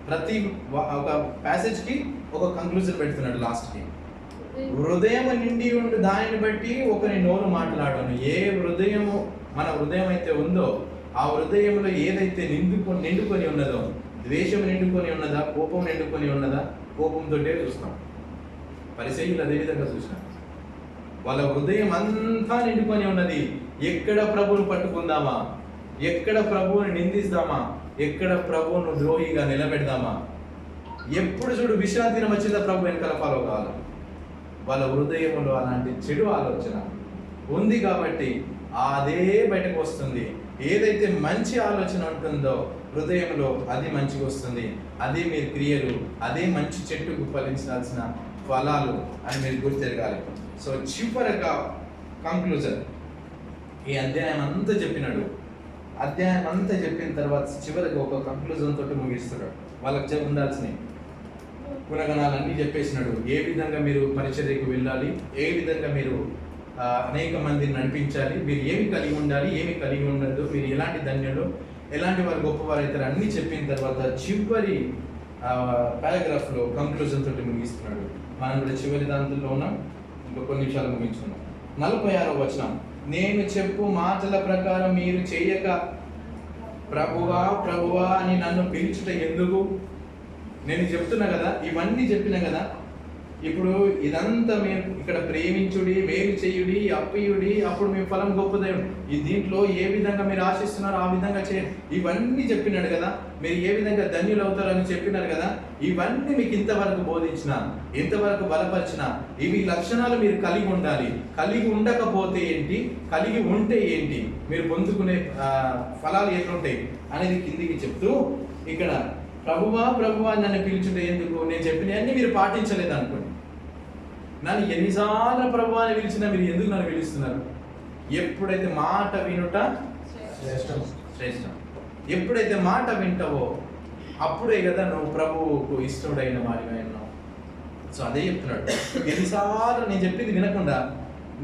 ప్రతి ఒక ప్యాసేజ్కి ఒక కంక్లూజన్ పెడుతున్నాడు లాస్ట్కి. హృదయం నిండి ఉండి దానిని బట్టి ఒకరి నోరు మాట్లాడను. ఏ హృదయము మన హృదయం అయితే ఉందో ఆ హృదయంలో ఏదైతే నిండుకొని ఉన్నదో, ద్వేషం నిండుకొని ఉన్నదా, కోపం నిండుకొని ఉన్నదా, కోపంతో చూస్తాం. పరిసయ్యులు అదేవిధంగా చూసినాం. వాళ్ళ హృదయం అంతా నిండుకొని ఉన్నది. ఎక్కడ ప్రభువును పట్టుకుందామా, ఎక్కడ ప్రభువుని నిందిస్తామా, ఎక్కడ ప్రభువును ద్రోహిగా నిలబెడదామా, ఎప్పుడు చూడు విశ్రాంతి దినం వచ్చిందా ప్రభు వెనకాల ఫాలో కావాలి. వాళ్ళ హృదయంలో అలాంటి చెడు ఆలోచన ఉంది కాబట్టి అదే బయటకు వస్తుంది. ఏదైతే మంచి ఆలోచన ఉంటుందో హృదయంలో అది మంచిగా వస్తుంది. అదే మీరు క్రియలు, అదే మంచి చెట్టుకు ఫలించాల్సిన ఫలాలు అని మీరు గుర్తెరగాలి. సో చివరగా కంక్లూజన్ ఈ అధ్యాయం అంతా చెప్పినాడు. అధ్యాయం అంతా చెప్పిన తర్వాత చివరికి ఒక కంక్లూజన్ తోటి ముగిస్తున్నాడు. వాళ్ళకి ఉండాల్సినవి గుణగణాలన్నీ చెప్పేసినాడు. ఏ విధంగా మీరు పరిచర్యకు వెళ్ళాలి, ఏ విధంగా మీరు అనేక మందిని నడిపించాలి, మీరు ఏమి కలిగి ఉండాలి, ఏమి కలిగి ఉండదు, మీరు ఎలాంటి ధన్యులు, ఎలాంటి వారు గొప్పవారు అవుతారు అన్నీ చెప్పిన తర్వాత చివరి పారాగ్రాఫ్లో కంక్లూజన్ తోటి ముగిస్తున్నాడు. మనం కూడా చివరి దాంట్లో ఉన్నాం. ఇంకో కొన్ని నిమిషాలు ముగించుకున్నాం. 46వ వచనం, నేను చెప్పు మాటల ప్రకారం మీరు చేయక ప్రభువా ప్రభువా అని నన్ను పిలుచుట ఎందుకు? నేను చెప్తున్నా కదా, ఇవన్నీ చెప్పినా కదా. ఇప్పుడు ఇదంతా మేము ఇక్కడ ప్రేమించుడి, మేలు చేయుడి, అప్పియుడి, అప్పుడు మీ ఫలం గొప్పదే. ఈ దీంట్లో ఏ విధంగా మీరు ఆశిస్తున్నారో ఆ విధంగా చేయండి. ఇవన్నీ చెప్పినాడు కదా. మీరు ఏ విధంగా ధన్యులు అవుతారని చెప్పినారు కదా. ఇవన్నీ మీకు ఇంతవరకు బోధించిన, ఇంతవరకు బలపరిచిన, ఇవి లక్షణాలు మీరు కలిగి ఉండాలి. కలిగి ఉండకపోతే ఏంటి, కలిగి ఉంటే ఏంటి, మీరు పొందుకునే ఫలాలు ఎట్లుంటాయి అనేది కిందికి చెప్తూ ఇక్కడ ప్రభువా ప్రభువా నన్ను పిలుచుంటే ఎందుకు? నేను చెప్పినవన్నీ మీరు పాటించలేదు అనుకోండి. నన్ను ఎన్నిసార్లు ప్రభువా అని పిలిచినా మీరు ఎందుకు నన్ను పిలుస్తున్నారు? ఎప్పుడైతే మాట వినుట శ్రేష్టం. ఎప్పుడైతే మాట వింటావో అప్పుడే కదా నువ్వు ప్రభువుకు ఇష్టడైన వారిగా ఉన్నావు. సో అదే చెప్తున్నాడు. ఎన్నిసార్లు నేను చెప్పింది వినకుండా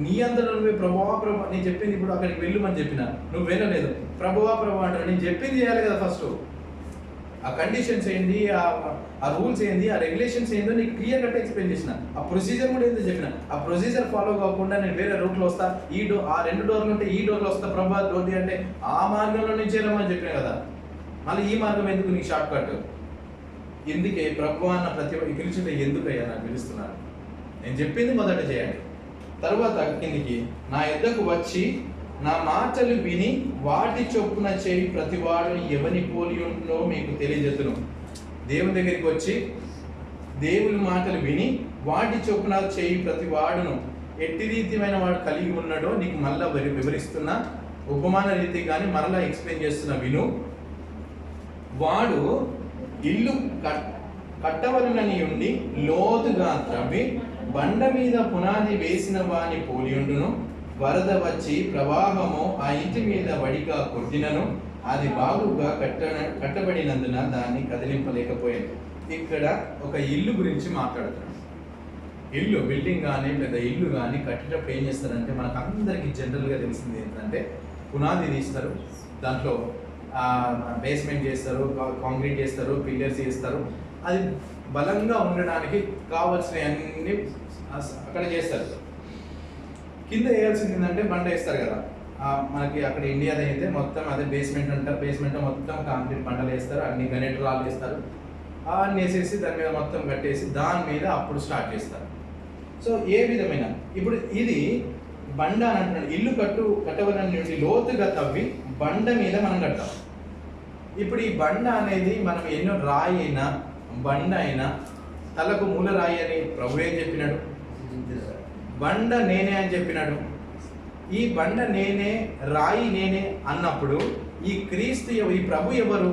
నీ అందరూ నువ్వే ప్రభువా ప్రభు, నేను చెప్పింది ఇప్పుడు అక్కడికి వెళ్ళమని చెప్పిన నువ్వు వినలేదు. ప్రభువా ప్రభు అంటారు. నేను చెప్పింది చేయాలి కదా. ఫస్ట్ ఆ కండిషన్స్ ఏంటి, ఆ రూల్స్ ఏంటి, ఆ రెగ్యులేషన్స్ ఏంటో నీకు క్లియర్ కట్ ఎక్స్ప్లెయిన్ చేసిన. ఆ ప్రొసీజర్ కూడా ఏంటో చెప్పిన. ఆ ప్రొసీజర్ ఫాలో కాకుండా నేను వేరే రూట్లో వస్తా, ఆ 2 డోర్లు ఉంటే ఈ డోర్లో వస్తా ప్రభా రోడ్డు అంటే ఆ మార్గంలో నుంచి వెళ్ళమని చెప్పిన కదా. మళ్ళీ ఈ మార్గం ఎందుకు నీకు షార్ట్ కట్? ఎందుకే ప్రభు అన్న ప్రతి పిలుచుంటే ఎందుకయ్యా నాకు పిలుస్తున్నారు? నేను చెప్పింది మొదట చేయండి, తర్వాత కిందికి నా యొద్దకు వచ్చి నా మాటలు విని వాటి చొప్పున చేయి ప్రతివాడు ఎవని పోలి ఉంటుందో మీకు తెలియజేతును. దేవుని దగ్గరికి వచ్చి దేవుని మాటలు విని వాటి చొప్పున చేయి ప్రతివాడును ఎట్టి రీతిమైన వాడు కలిగి ఉన్నాడో నీకు మళ్ళా వివరిస్తున్నా, ఉపమాన రీతి కానీ మరలా ఎక్స్ప్లెయిన్ చేస్తున్నా విను. వాడు ఇల్లు కట్టవలనని ఉండి లోతుగా త్రవ్వి బండ మీద పునాది వేసిన వాని పోలియుండును. వరద వచ్చి ప్రవాహము ఆ ఇంటి మీద వడిగా కొట్టినను అది బాగుగా కట్టబడినందున దాన్ని కదిలింపలేకపోయాను. ఇక్కడ ఒక ఇల్లు గురించి మాట్లాడుతున్నాడు. ఇల్లు బిల్డింగ్ కానీ లేదా ఇల్లు కానీ కట్టేటప్పుడు ఏం చేస్తారంటే మనకు అందరికీ జనరల్గా తెలిసింది ఏంటంటే పునాది తీస్తారు, దాంట్లో బేస్మెంట్ చేస్తారు, కాంక్రీట్ చేస్తారు, పిల్లర్స్ చేస్తారు. అది బలంగా ఉండడానికి కావాల్సినవన్నీ అక్కడ చేస్తారు. కింద వేయాల్సింది ఏంటంటే బండ వేస్తారు కదా. మనకి అక్కడ ఇండియాలో అయితే మొత్తం అదే బేస్మెంట్ అంటారు. బేస్మెంట్ మొత్తం కాంక్రీట్ బండలు వేస్తారు, అన్ని గణేట్ రాళ్ళు వేస్తారు, అవన్నీ వేసేసి దాని మీద మొత్తం కట్టేసి దాని మీద అప్పుడు స్టార్ట్ చేస్తారు. సో ఏ విధమైన ఇప్పుడు ఇది బండ అని అంటున్నాడు. ఇల్లు కట్టవలని నుండి లోతుగా తవ్వి బండ మీద మనం కట్టాం. ఇప్పుడు ఈ బండ అనేది మనం ఎన్నో రాయి అయినా బండ అయినా తలకు మూల రాయి అని ప్రభు ఏం చెప్పినాడు? బండ నేనే అని చెప్పినాడు. ఈ బండ నేనే, రాయి నేనే అన్నప్పుడు ఈ క్రీస్తు ఈ ప్రభు ఎవరు?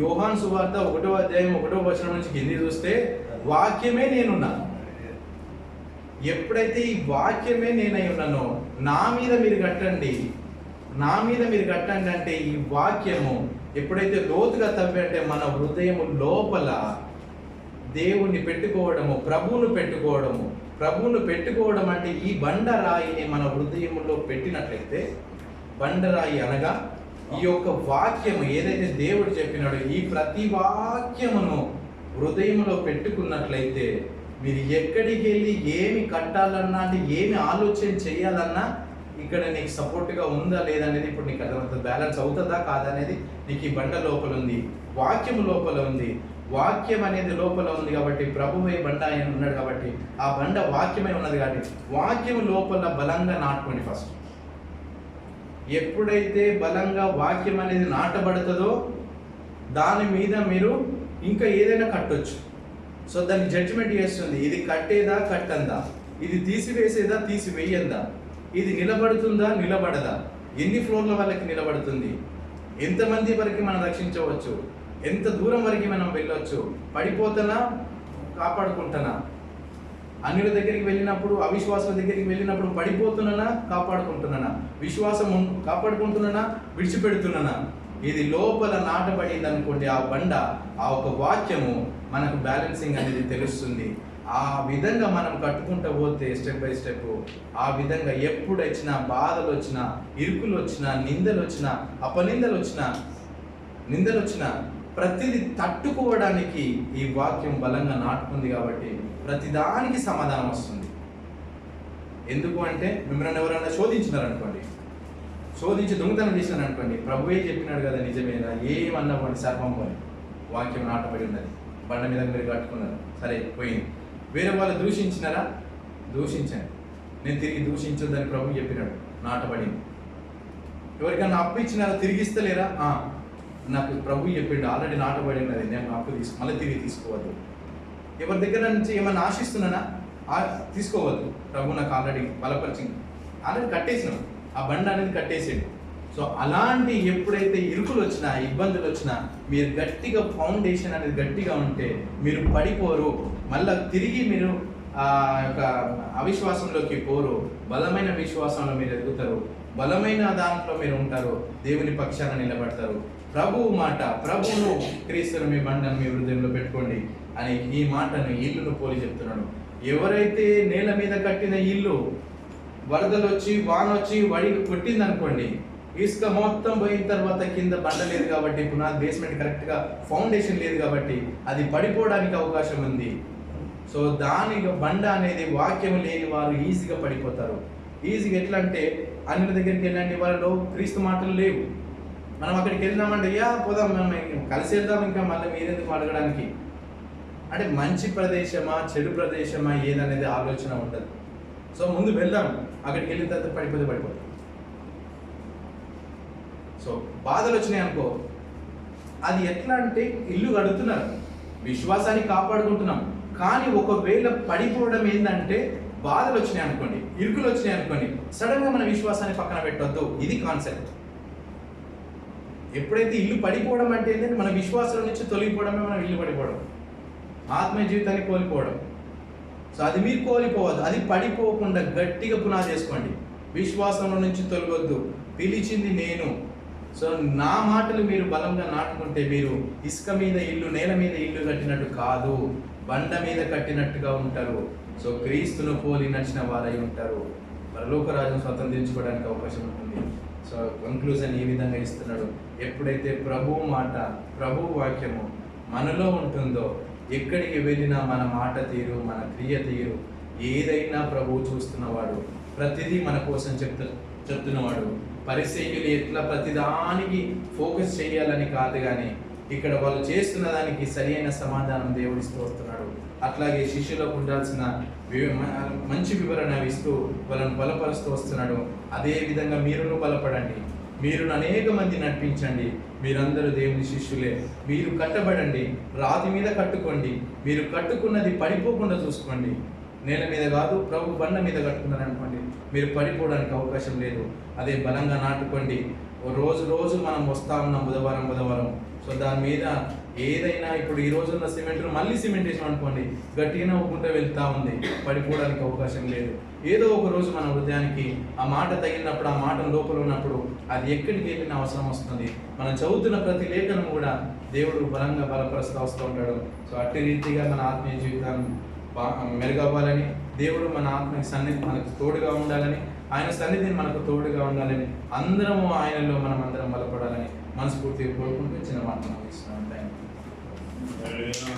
యోహాను సువార్త 1వ అధ్యాయం 1వ వచనం నుంచి కింది చూస్తే వాక్యమే నేనున్నా. ఎప్పుడైతే ఈ వాక్యమే నేనై ఉన్నానో నా మీద మీరు కట్టండి, నా మీద మీరు కట్టండి అంటే ఈ వాక్యము ఎప్పుడైతే లోతుగా తవ్వి అంటే మన హృదయము లోపల దేవుణ్ణి పెట్టుకోవడము, ప్రభువును పెట్టుకోవడం అంటే ఈ బండరాయిని మన హృదయంలో పెట్టినట్లయితే, బండరాయి అనగా ఈ యొక్క వాక్యము ఏదైతే దేవుడు చెప్పినాడో ఈ ప్రతి వాక్యమును హృదయంలో పెట్టుకున్నట్లయితే మీరు ఎక్కడికి వెళ్ళి ఏమి కట్టాలన్నా అంటే ఏమి ఆలోచన చేయాలన్నా ఇక్కడ నీకు సపోర్ట్గా ఉందా లేదా అనేది ఇప్పుడు నీకు అర్థమవుతుంది. బ్యాలెన్స్ అవుతుందా కాదా అనేది నీకు ఈ బండ లోపల ఉంది, వాక్యం లోపల ఉంది. వాక్యం అనేది లోపల ఉంది కాబట్టి ప్రభువే బండ ఆయన ఉన్నాడు కాబట్టి ఆ బండ వాక్యమై ఉన్నది కాబట్టి వాక్యం లోపల బలంగా నాటుకోండి. ఫస్ట్ ఎప్పుడైతే బలంగా వాక్యం అనేది నాటబడుతుందో దాని మీద మీరు ఇంకా ఏదైనా కట్టొచ్చు. సో దాన్ని జడ్జిమెంట్ చేస్తుంది, ఇది కట్టేదా కట్టందా, ఇది తీసివేసేదా తీసివేయందా, ఇది నిలబడుతుందా నిలబడదా, ఎన్ని ఫ్లోర్ల వాళ్ళకి నిలబడుతుంది, ఎంతమంది వరకు మనం రక్షించవచ్చు, ఎంత దూరం వరకు మనం వెళ్ళొచ్చు, పడిపోతానా కాపాడుకుంటానా, అన్యుల దగ్గరికి వెళ్ళినప్పుడు అవిశ్వాసుల దగ్గరికి వెళ్ళినప్పుడు పడిపోతున్నానా కాపాడుకుంటున్నానా, విశ్వాసం కాపాడుకుంటున్నానా విడిచిపెడుతున్నానా. ఇది లోపల నాటబడింది అనుకోండి ఆ బండ, ఆ ఒక వాక్యము మనకు బ్యాలెన్సింగ్ అనేది తెలుస్తుంది. ఆ విధంగా మనం కట్టుకుంటూ పోతే స్టెప్ బై స్టెప్ ఆ విధంగా ఎప్పుడు వచ్చినా బాధలు వచ్చినా ఇరుకులు వచ్చినా నిందలు వచ్చినా అపనిందలు వచ్చినా నిందలు వచ్చినా ప్రతిదీ తట్టుకోవడానికి ఈ వాక్యం బలంగా నాటుకుంది కాబట్టి ప్రతిదానికి సమాధానం వస్తుంది. ఎందుకు అంటే మిమ్మల్ని ఎవరైనా శోధించినారనుకోండి, శోధించి దొంగతనం చేసినారనుకోండి, ప్రభువే చెప్పినాడు కదా నిజమేనా ఏమన్నా వాడి సర్పం అని వాక్యం నాటబడి ఉన్నది, బండ మీద మీరు కట్టుకున్నారు, సరే పోయింది. వేరే వాళ్ళు దూషించినారా, దూషించాను, నేను తిరిగి దూషించొద్దని ప్రభు చెప్పినాడు, నాటబడింది. ఎవరికైనా అప్పు ఇచ్చినారా తిరిగిస్తలేరా, నాకు ప్రభు చెప్పిండు ఆల్రెడీ నాటబడి ఉన్నది, నేను అప్పు మళ్ళీ తిరిగి తీసుకోవద్దు. ఎవరి దగ్గర నుంచి ఏమైనా ఆశిస్తున్నానా తీసుకోవద్దు, ప్రభు నాకు ఆల్రెడీ బలపరిచింది, ఆల్రెడీ కట్టేసినాం, ఆ బండ అనేది కట్టేసాడు. సో అలాంటి ఎప్పుడైతే ఇరుకులు వచ్చినా ఇబ్బందులు వచ్చినా మీరు గట్టిగా ఫౌండేషన్ అనేది గట్టిగా ఉంటే మీరు పడిపోరు, మళ్ళీ తిరిగి మీరు ఆ యొక్క అవిశ్వాసంలోకి పోరు, బలమైన విశ్వాసంలో మీరు ఎదుగుతారు, బలమైన దాంట్లో మీరు ఉంటారు, దేవుని పక్షాన నిలబడతారు. ప్రభువు మాట, ప్రభువును క్రీస్తును మీ బండను మీ హృదయంలో పెట్టుకోండి అని ఈ మాటను ఇల్లును పోలి చెప్తున్నాడు. ఎవరైతే నేల మీద కట్టిన ఇల్లు వరదలు వచ్చి వాన వచ్చి వడి కొట్టింది అనుకోండి, ఇసుక మొత్తం పోయిన తర్వాత కింద బండ లేదు కాబట్టి పునాది బేస్మెంట్ కరెక్ట్గా ఫౌండేషన్ లేదు కాబట్టి అది పడిపోవడానికి అవకాశం ఉంది. సో దాని బండ అనేది వాక్యం లేని వారు ఈజీగా పడిపోతారు. ఈజీగా ఎట్లా అంటే అన్యుల దగ్గరికి వెళ్ళండి, వాళ్ళలో క్రీస్తు మాటలు లేవు, మనం అక్కడికి వెళ్ళినామంటే పోదాం మనం కలిసి వెళ్దాం, ఇంకా మళ్ళీ మీరెందుకు అడగడానికి అంటే మంచి ప్రదేశమా చెడు ప్రదేశమా ఏదనేది ఆలోచన ఉండదు. సో ముందు వెళ్దాం, అక్కడికి వెళ్ళిన తర్వాత పడిపోతాం. సో బాధలు వచ్చినాయి అనుకో, అది ఎట్లా అంటే ఇల్లు కడుతున్నారు, విశ్వాసాన్ని కాపాడుకుంటున్నాం, కానీ ఒకవేళ పడిపోవడం ఏంటంటే బాధలు వచ్చినాయి అనుకోండి, ఇరుకులు వచ్చినాయి అనుకోండి, సడన్గా మన విశ్వాసాన్ని పక్కన పెట్టొద్దు. ఇది కాన్సెప్ట్. ఎప్పుడైతే ఇల్లు పడిపోవడం అంటే ఏంటంటే మన విశ్వాసం నుంచి తొలగిపోవడమే మనం ఇల్లు పడిపోవడం, ఆత్మీయ జీవితాన్ని కోల్పోవడం. సో అది మీరు కోల్పోవద్దు, అది పడిపోకుండా గట్టిగా పునాది చేసుకోండి, విశ్వాసంలో నుంచి తొలగొద్దు. పిలిచింది నేను. సో నా మాటలు మీరు బలంగా నాటుకుంటే మీరు ఇసుక మీద ఇల్లు నేల మీద ఇల్లు కట్టినట్టు కాదు, బండ మీద కట్టినట్టుగా ఉంటారు. సో క్రీస్తును పోలి నడిచిన వారై ఉంటారు, పరలోకరాజ్యం స్వతంత్రించుకోవడానికి అవకాశం ఉంటుంది. సో కంక్లూజన్ ఈ విధంగా ఇస్తున్నాడు. ఎప్పుడైతే ప్రభు మాట ప్రభు వాక్యము మనలో ఉంటుందో ఎక్కడికి వెళ్ళినా మన మాట తీరు మన క్రియ తీరు ఏదైనా ప్రభువు చూస్తున్నవాడు, ప్రతిదీ మన కోసం చెప్తున్నవాడు. పరిసయ్యులు ఎట్లా ప్రతిదానికి ఫోకస్ చేయాలని కాదు, కానీ ఇక్కడ వాళ్ళు చేస్తున్న దానికి సరైన సమాధానం దేవుడిస్తూ వస్తున్నాడు. అట్లాగే శిష్యులకు ఉండాల్సిన మంచి వివరణ ఇస్తూ వాళ్ళను బలపరుస్తూ వస్తున్నాడు. అదే విధంగా మీరును బలపడండి, మీరును అనేక మంది నడిపించండి, మీరందరూ దేవుని శిష్యులే. మీరు కట్టబడండి, రాతి మీద కట్టుకోండి, మీరు కట్టుకున్నది పడిపోకుండా చూసుకోండి. నేల మీద కాదు, ప్రభు బండ మీద కట్టుకున్నారు అనుకోండి, మీరు పడిపోవడానికి అవకాశం లేదు. అదే బలంగా నాటుకోండి. రోజు మనం వస్తూ ఉన్నాం బుధవారం. సో దాని మీద ఏదైనా ఇప్పుడు ఈ రోజు ఉన్న సిమెంట్ను మళ్ళీ సిమెంట్ వేసాం అనుకోండి, గట్టిగా ఒక్కుంటే వెళ్తూ ఉంది, పడిపోవడానికి అవకాశం లేదు. ఏదో ఒక రోజు మన హృదయానికి ఆ మాట తగిలినప్పుడు, ఆ మాట లోపల ఉన్నప్పుడు అది ఎక్కడికి వెళ్ళిన అవసరం వస్తుంది. మనం చదువుతున్న ప్రతి లేఖనం కూడా దేవుడు బలంగా బలపరుస్తూ వస్తూ ఉంటాడు. సో అట్టి రీతిగా మన ఆత్మీయ జీవితాన్ని మెరుగవ్వాలని, దేవుడు మన ఆత్మకి సన్నిధి మనకు తోడుగా ఉండాలని, ఆయన సన్నిధిని మనకు తోడుగా ఉండాలని, అందరము ఆయనలో మనం అందరం బలపడాలని మనస్ఫూర్తిగా కోరుకుంటూ చిన్న మాట ముగిస్తున్నాం. Thank you.